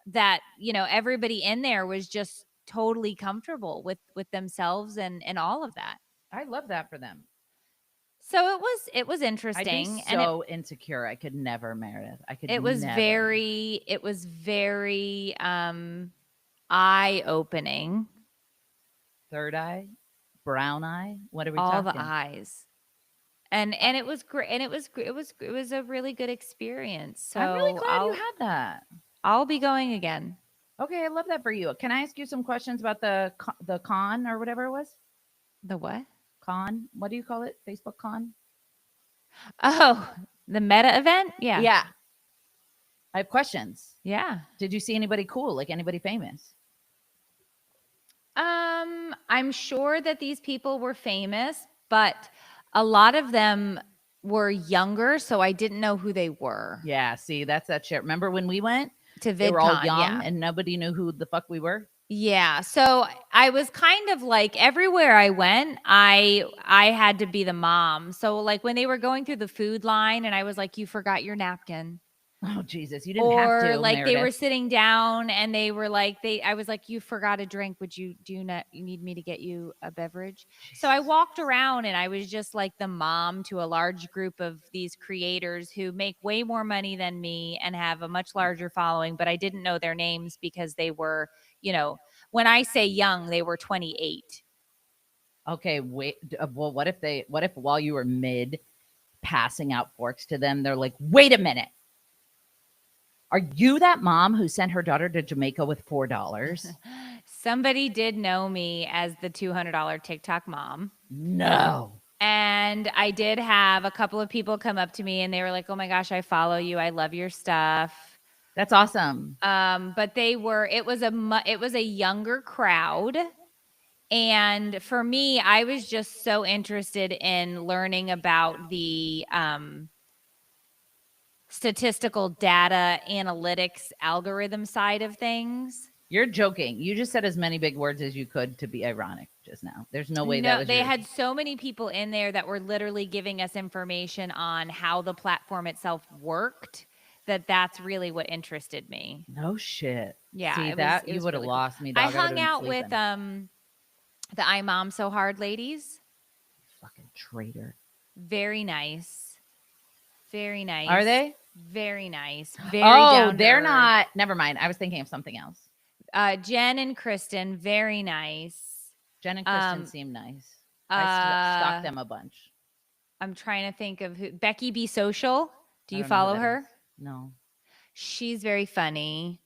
that, everybody in there was just totally comfortable with themselves and all of that. I love that for them. So it was interesting. I'd be so insecure. I could never, Meredith. It was very eye-opening. Third eye, brown eye. What are we all talking? The eyes. And it was great, and it was a really good experience. So I'm really glad you had that. I'll be going again. Okay, I love that for you. Can I ask you some questions about the con or whatever it was? The what? Con? What do you call it? Facebook con? Oh, the meta event? Yeah. Yeah. I have questions. Yeah. Did you see anybody cool, like anybody famous? I'm sure that these people were famous, but a lot of them were younger, so I didn't know who they were. Yeah, see, that's that shit. Remember when we went to VidCon? They were all young and nobody knew who the fuck we were? Yeah. So I was kind of like, everywhere I went, I had to be the mom. So like when they were going through the food line and I was like, you forgot your napkin. Oh, Jesus. You didn't have to. Or like Meredith. They were sitting down and they were like, I was like, you forgot a drink. You need me to get you a beverage? Jesus. So I walked around and I was just like the mom to a large group of these creators who make way more money than me and have a much larger following, but I didn't know their names because they were, when I say young, they were 28. Okay, wait. Well, what if while you were mid passing out forks to them, they're like, wait a minute. Are you that mom who sent her daughter to Jamaica with $4? Somebody did know me as the $200 TikTok mom. No. And I did have a couple of people come up to me and they were like, oh my gosh, I follow you. I love your stuff. That's awesome. But it was a younger crowd. And for me, I was just so interested in learning about the statistical data analytics algorithm side of things. You're joking. You just said as many big words as you could to be ironic just now. There's no way that was they had so many people in there that were literally giving us information on how the platform itself worked. That's really what interested me. No shit. Yeah. See, you would have really lost me, dog. I hung out with the I Mom So Hard ladies. Fucking traitor. Very nice. Very nice. Are they? Very nice. Very down they're earth. Not. Never mind. I was thinking of something else. Jen and Kristen, very nice. Jen and Kristen seem nice. I stalked them a bunch. I'm trying to think of who. Becky Be Social. Do you follow her? Is. No. She's very funny.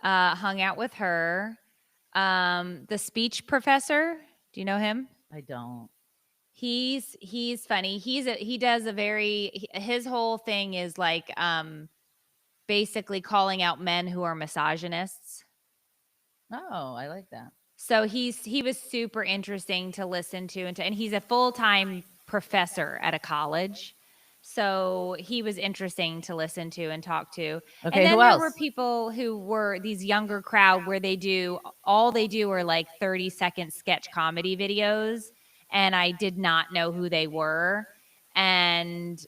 Hung out with her. The speech professor. Do you know him? I don't. He's funny. He does his whole thing is like basically calling out men who are misogynists. Oh, I like that. So he was super interesting to listen to and he's a full-time professor at a college. So he was interesting to listen to and talk to. Okay, And who then there were else? people who were these younger crowd where they do are like 30-second sketch comedy videos. And I did not know who they were. And,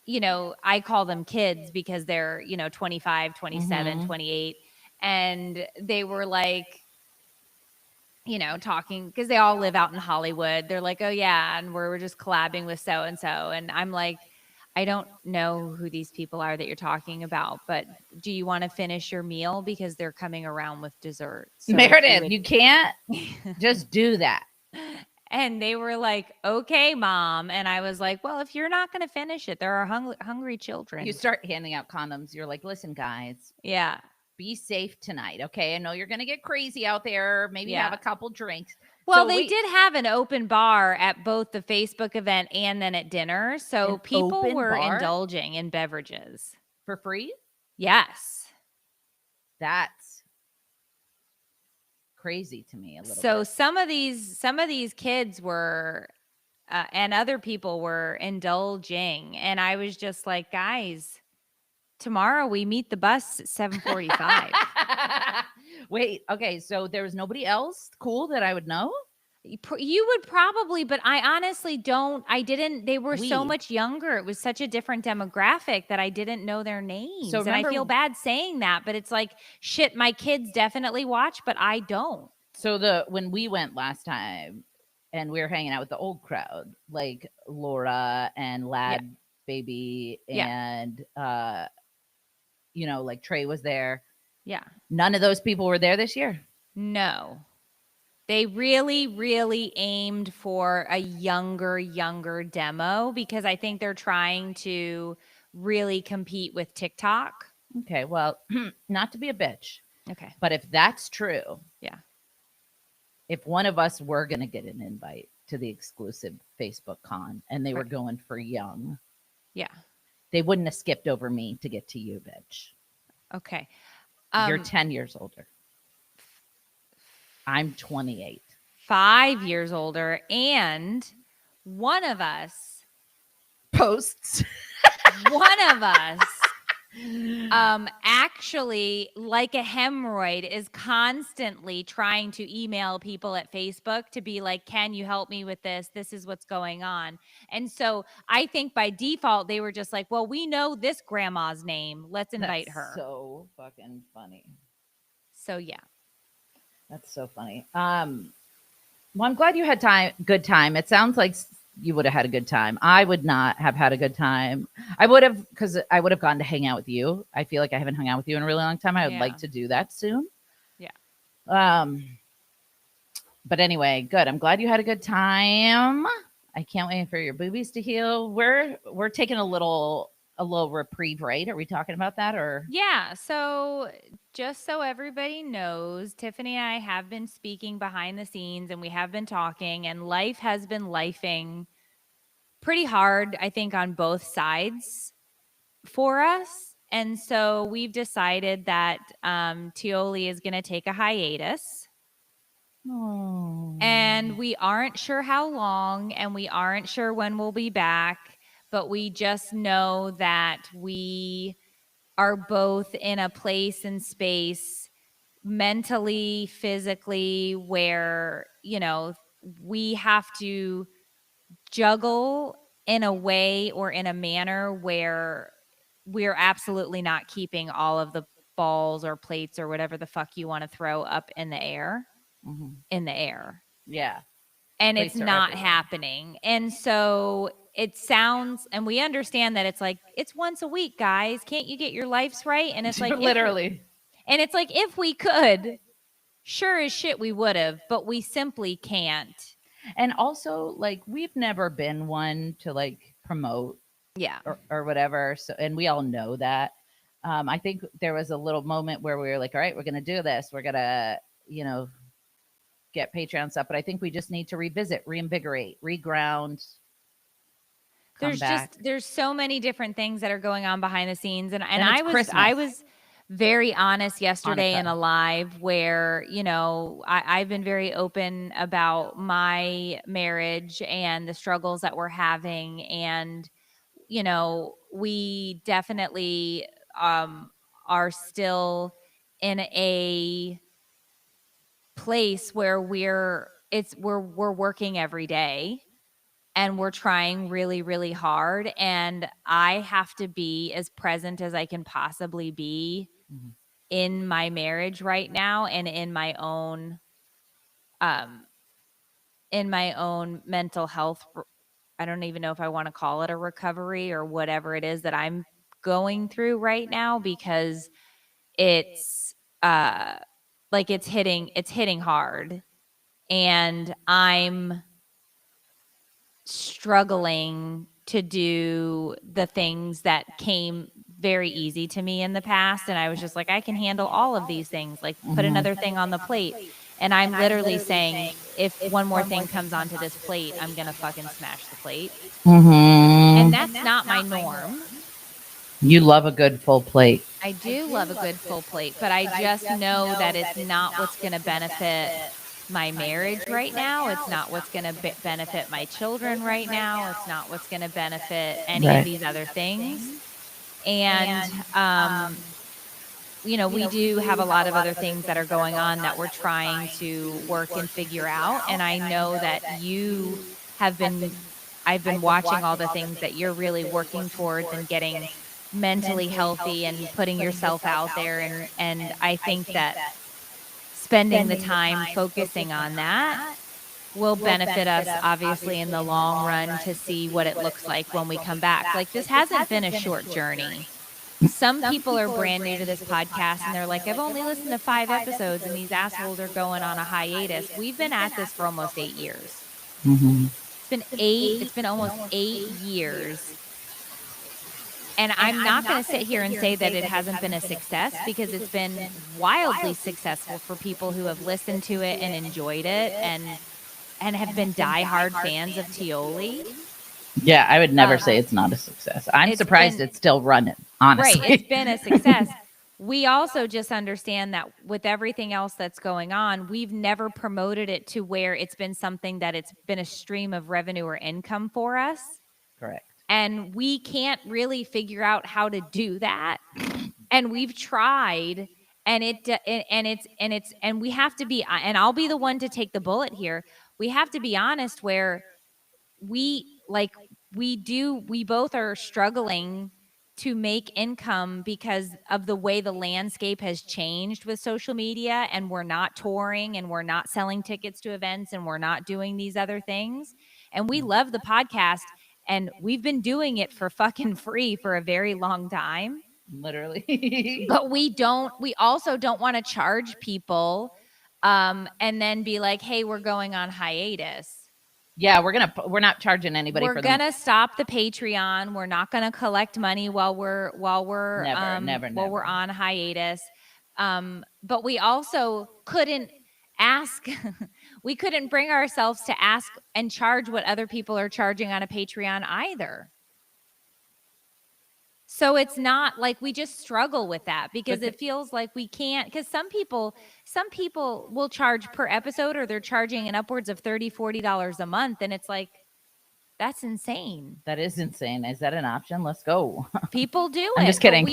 I call them kids because they're, 25, 27, 28. And they were like, talking because they all live out in Hollywood. They're like, oh, yeah. And we're just collabing with so and so. And I'm like, I don't know who these people are that you're talking about, but do you want to finish your meal? Because they're coming around with dessert. So Meredith, you can't just do that. And they were like, okay, mom. And I was like, well, if you're not going to finish it, there are hungry children. You start handing out condoms. You're like, listen, guys. Yeah. Be safe tonight. Okay. I know you're going to get crazy out there. Maybe have a couple drinks. Well, they did have an open bar at both the Facebook event and then at dinner. So people were indulging in beverages. For free? Yes. That's crazy to me a little bit. So some of these kids were and other people were indulging. And I was just like, guys, tomorrow we meet the bus at 7:45. Wait, okay. So there was nobody else cool that I would know? You would probably, but I honestly don't. They were so much younger. It was such a different demographic that I didn't know their names. So and I feel bad saying that, but it's like, shit, my kids definitely watch, but I don't. So when we went last time and we were hanging out with the old crowd, like Laura and Lad Baby and, like Trey was there. Yeah. None of those people were there this year. No. They really, really aimed for a younger demo because I think they're trying to really compete with TikTok. Okay, well, not to be a bitch. Okay. But if that's true. Yeah. If one of us were going to get an invite to the exclusive Facebook con and they were going for young. Yeah. They wouldn't have skipped over me to get to you, bitch. Okay. You're 10 years older. I'm 28. 5 years older. And one of us posts. One of us actually, like a hemorrhoid, is constantly trying to email people at Facebook to be like, can you help me with this? This is what's going on. And so I think by default, they were just like, well, we know this grandma's name. Let's invite her. So fucking funny. So yeah. That's so funny. Well, I'm glad you had good time. It sounds like you would have had a good time. I would not have had a good time. I would have, because I would have gone to hang out with you. I feel like I haven't hung out with you in a really long time. I would like to do that soon. Yeah. But anyway, good. I'm glad you had a good time. I can't wait for your boobies to heal. We're taking a little reprieve, right? Are we talking about that or? Yeah. So just so everybody knows, Tiffany and I have been speaking behind the scenes and we have been talking, and life has been lifing pretty hard, I think, on both sides for us. And so we've decided that TIOLI is going to take a hiatus. Oh. And we aren't sure how long, and we aren't sure when we'll be back. But we just know that we are both in a place and space mentally, physically, where, we have to juggle in a way or in a manner where we're absolutely not keeping all of the balls or plates or whatever the fuck you want to throw up in the air. Mm-hmm. In the air. Yeah. And it's not happening. And so it sounds, and we understand that it's like, it's once a week, guys. Can't you get your lives right? And it's like, literally. And it's like, if we could, sure as shit we would have, but we simply can't. And also, like, we've never been one to like promote. Yeah. Or whatever. So, and we all know that. I think there was a little moment where we were like, all right, we're going to do this. We're going to, get Patreon stuff, but I think we just need to revisit, reinvigorate, reground. There's so many different things that are going on behind the scenes. And I was very honest yesterday in a live where, I've been very open about my marriage and the struggles that we're having. And, we definitely are still in a place where we're working every day and we're trying really, really hard. And I have to be as present as I can possibly be in my marriage right now and um in my own mental health. I don't even know if I want to call it a recovery or whatever it is that I'm going through right now, because it's uh like it's hitting hard, and I'm struggling to do the things that came very easy to me in the past. And I was just like, I can handle all of these things, like put another thing on the plate. And I'm literally saying, if one more thing comes onto this plate, I'm going to fucking smash the plate. And that's not my norm. You love a good full plate. I do love a good full plate, but I just know that it's not what's going to benefit my marriage right now. It's not what's going to benefit my children right now. It's not what's going to benefit any of these other things. And, we do have a lot of other things that are going on that we're trying to work and figure out. And I know that I've been watching all the things that you're really working towards and getting mentally healthy and putting yourself out there. And I think that spending the time focusing on that will benefit us, obviously, in the long run, to see what it looks like when we come back. Like, this hasn't been a short journey. Some people are brand new to this podcast and they're like, I've only listened to 5 episodes and these assholes are going on a hiatus. We've been at this for almost 8 years. It's been almost 8 years. And I'm not going to sit here and say that it hasn't been a success, because it's been wildly successful for people who have listened to it and enjoyed it and have been diehard fans of TIOLI. Yeah, I would never say it's not a success. I'm surprised it's still running, honestly. Right, it's been a success. We also just understand that with everything else that's going on, we've never promoted it to where it's been something that it's been a stream of revenue or income for us. Correct. And we can't really figure out how to do that. And we've tried, and we have to be, and I'll be the one to take the bullet here. We have to be honest, where we both are struggling to make income because of the way the landscape has changed with social media, and we're not touring and we're not selling tickets to events and we're not doing these other things. And we love the podcast, and we've been doing it for fucking free for a very long time. Literally. But we also don't want to charge people and then be like, hey, we're going on hiatus. Yeah, we're not charging anybody. We're gonna stop the Patreon. We're not gonna collect money while we're we're on hiatus. But we also couldn't ask. We couldn't bring ourselves to ask and charge what other people are charging on a Patreon either. So it's not like, we just struggle with that, because it feels like we can't, because some people will charge per episode, or they're charging in upwards of $30-$40 a month. And it's like, that's insane. That is insane. Is that an option? Let's go. People do it. I'm just kidding.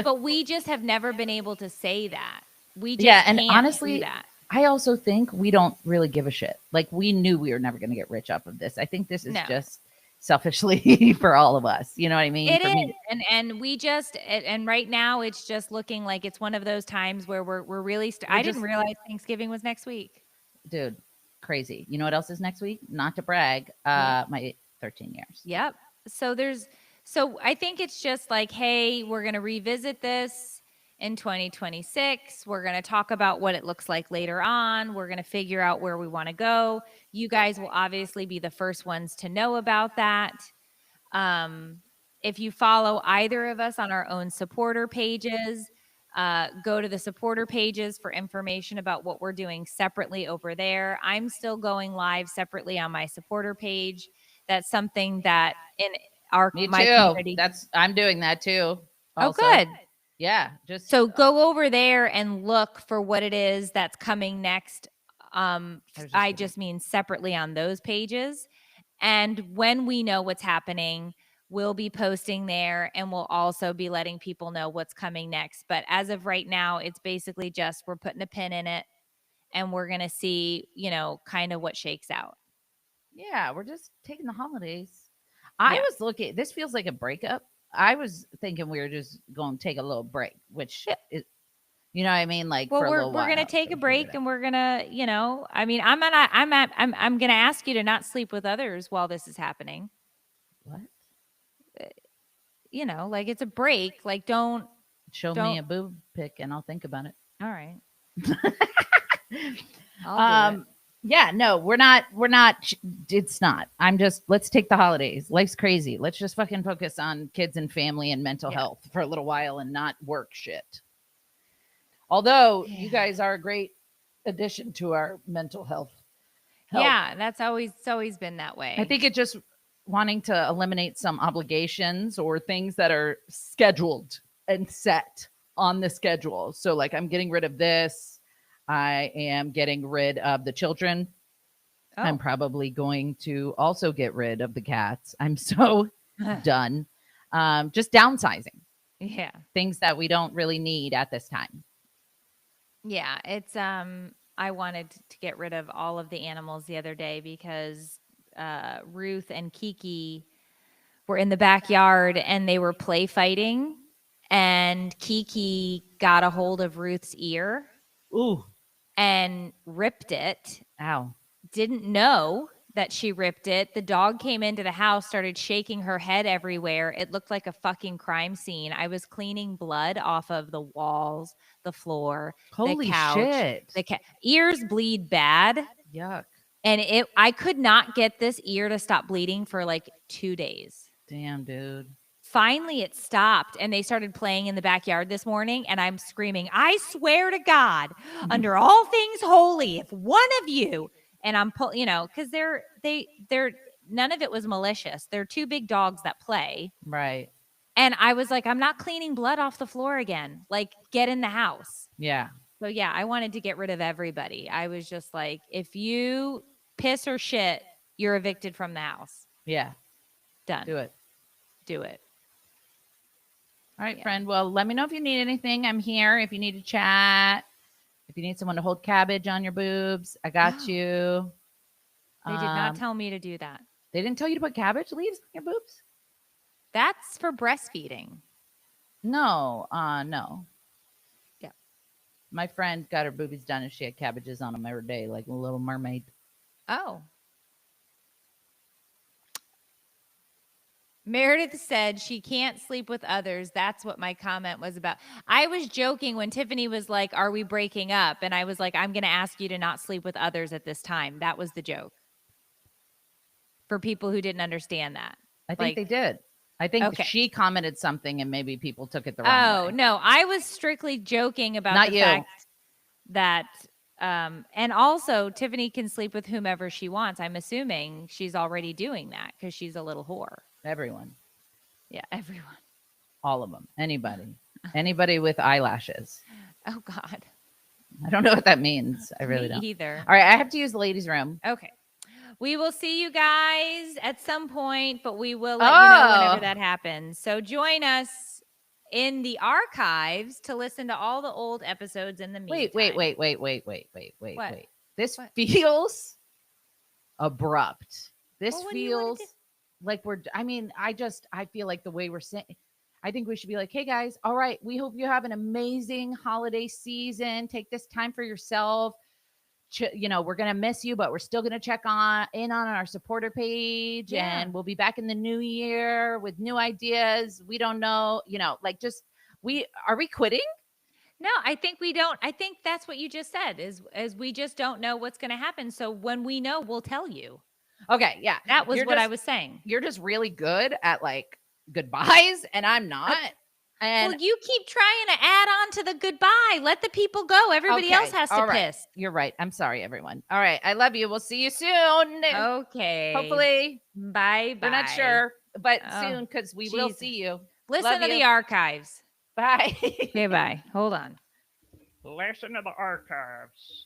But we just have never been able to say that. We just and can't honestly, do that. I also think we don't really give a shit. Like, we knew we were never going to get rich off of this. I think this is just selfishly for all of us. You know what I mean? It is. And we just, and right now it's just looking like it's one of those times where we're really, I didn't realize Thanksgiving was next week. Dude, crazy. You know what else is next week? Not to brag, my 13 years. Yep. So I think it's just like, hey, we're going to revisit this in 2026. We're going to talk about what it looks like later on. We're going to figure out where we want to go. You guys will obviously be the first ones to know about that. If you follow either of us on our own supporter pages, go to the supporter pages for information about what we're doing separately over there. I'm still going live separately on my supporter page. That's something that in my community. I'm doing that too. Also. Oh, good. Yeah. So go over there and look for what it is that's coming next. I just mean separately on those pages. And when we know what's happening, we'll be posting there, and we'll also be letting people know what's coming next. But as of right now, it's basically just we're putting a pin in it, and we're going to see, kind of what shakes out. Yeah, we're just taking the holidays. I Yeah. was looking, this feels like a breakup. I was thinking we were just going to take a little break, which Yeah. is, you know what I mean? Like Well, for a we're little while. going to take so a figure it break, out. and we're going to, I mean, I'm going to ask you to not sleep with others while this is happening. What? Like it's a break. Like don't me a boob pic and I'll think about it. All right. I'll do it. Yeah, no, we're not. It's not. I'm just, let's take the holidays. Life's crazy. Let's just fucking focus on kids and family and mental health for a little while and not work shit. Although you guys are a great addition to our mental health. Yeah, it's always been that way. I think it just wanting to eliminate some obligations or things that are scheduled and set on the schedule. So like I'm getting rid of this. I am getting rid of the children. Oh. I'm probably going to also get rid of the cats. I'm so done. Just downsizing. Yeah. Things that we don't really need at this time. Yeah. It's, I wanted to get rid of all of the animals the other day because Ruth and Kiki were in the backyard and they were play fighting, and Kiki got a hold of Ruth's ear. Ooh. And ripped it. Ow. Didn't know that she ripped it. The dog came into the house, started shaking her head everywhere. It looked like a fucking crime scene. I was cleaning blood off of the walls, the floor, Holy the couch. Shit. The ears bleed bad. Yuck. And I could not get this ear to stop bleeding for like 2 days. Damn, dude. Finally, it stopped, and they started playing in the backyard this morning, and I'm screaming, I swear to God, under all things holy, if one of you, and I'm because they're none of it was malicious. They're two big dogs that play. Right. And I was like, I'm not cleaning blood off the floor again. Like, get in the house. Yeah. So, yeah, I wanted to get rid of everybody. I was just like, if you piss or shit, you're evicted from the house. Yeah. Done. Do it. All right, friend. Well, let me know if you need anything. I'm here. If you need to chat, if you need someone to hold cabbage on your boobs, I got you. They did not tell me to do that. They didn't tell you to put cabbage leaves on your boobs? That's for breastfeeding. No. No. Yeah. My friend got her boobies done and she had cabbages on them every day, like a little mermaid. Oh. Meredith said she can't sleep with others. That's what my comment was about. I was joking when Tiffany was like, are we breaking up? And I was like, I'm going to ask you to not sleep with others at this time. That was the joke. For people who didn't understand that. I think they did. I think she commented something and maybe people took it the wrong way. Oh, no. I was strictly joking about fact that, and also Tiffany can sleep with whomever she wants. I'm assuming she's already doing that because she's a little whore. Everyone. Yeah, everyone. All of them. Anybody with eyelashes. Oh, God. I don't know what that means. I really don't. Either. All right, I have to use the ladies' room. Okay. We will see you guys at some point, but we will let you know whenever that happens. So join us in the archives to listen to all the old episodes in the meantime. Wait. This feels abrupt. This feels like I feel like the way we're saying, I think we should be like, hey guys, all right, we hope you have an amazing holiday season. Take this time for yourself. We're going to miss you, but we're still going to check in on our supporter page and we'll be back in the new year with new ideas. We don't know, are we quitting? No, I think we don't. I think that's what you just said is we just don't know what's going to happen. So when we know, we'll tell you. Okay. Yeah. That was what I was saying. You're just really good at like goodbyes and I'm not. And well, you keep trying to add on to the goodbye. Let the people go. Everybody else has to piss. You're right. I'm sorry, everyone. All right. I love you. We'll see you soon. Okay. Hopefully. Bye. We're not sure, but soon because we will see you. Listen to the archives. Bye. Okay, bye. Hold on. Listen to the archives.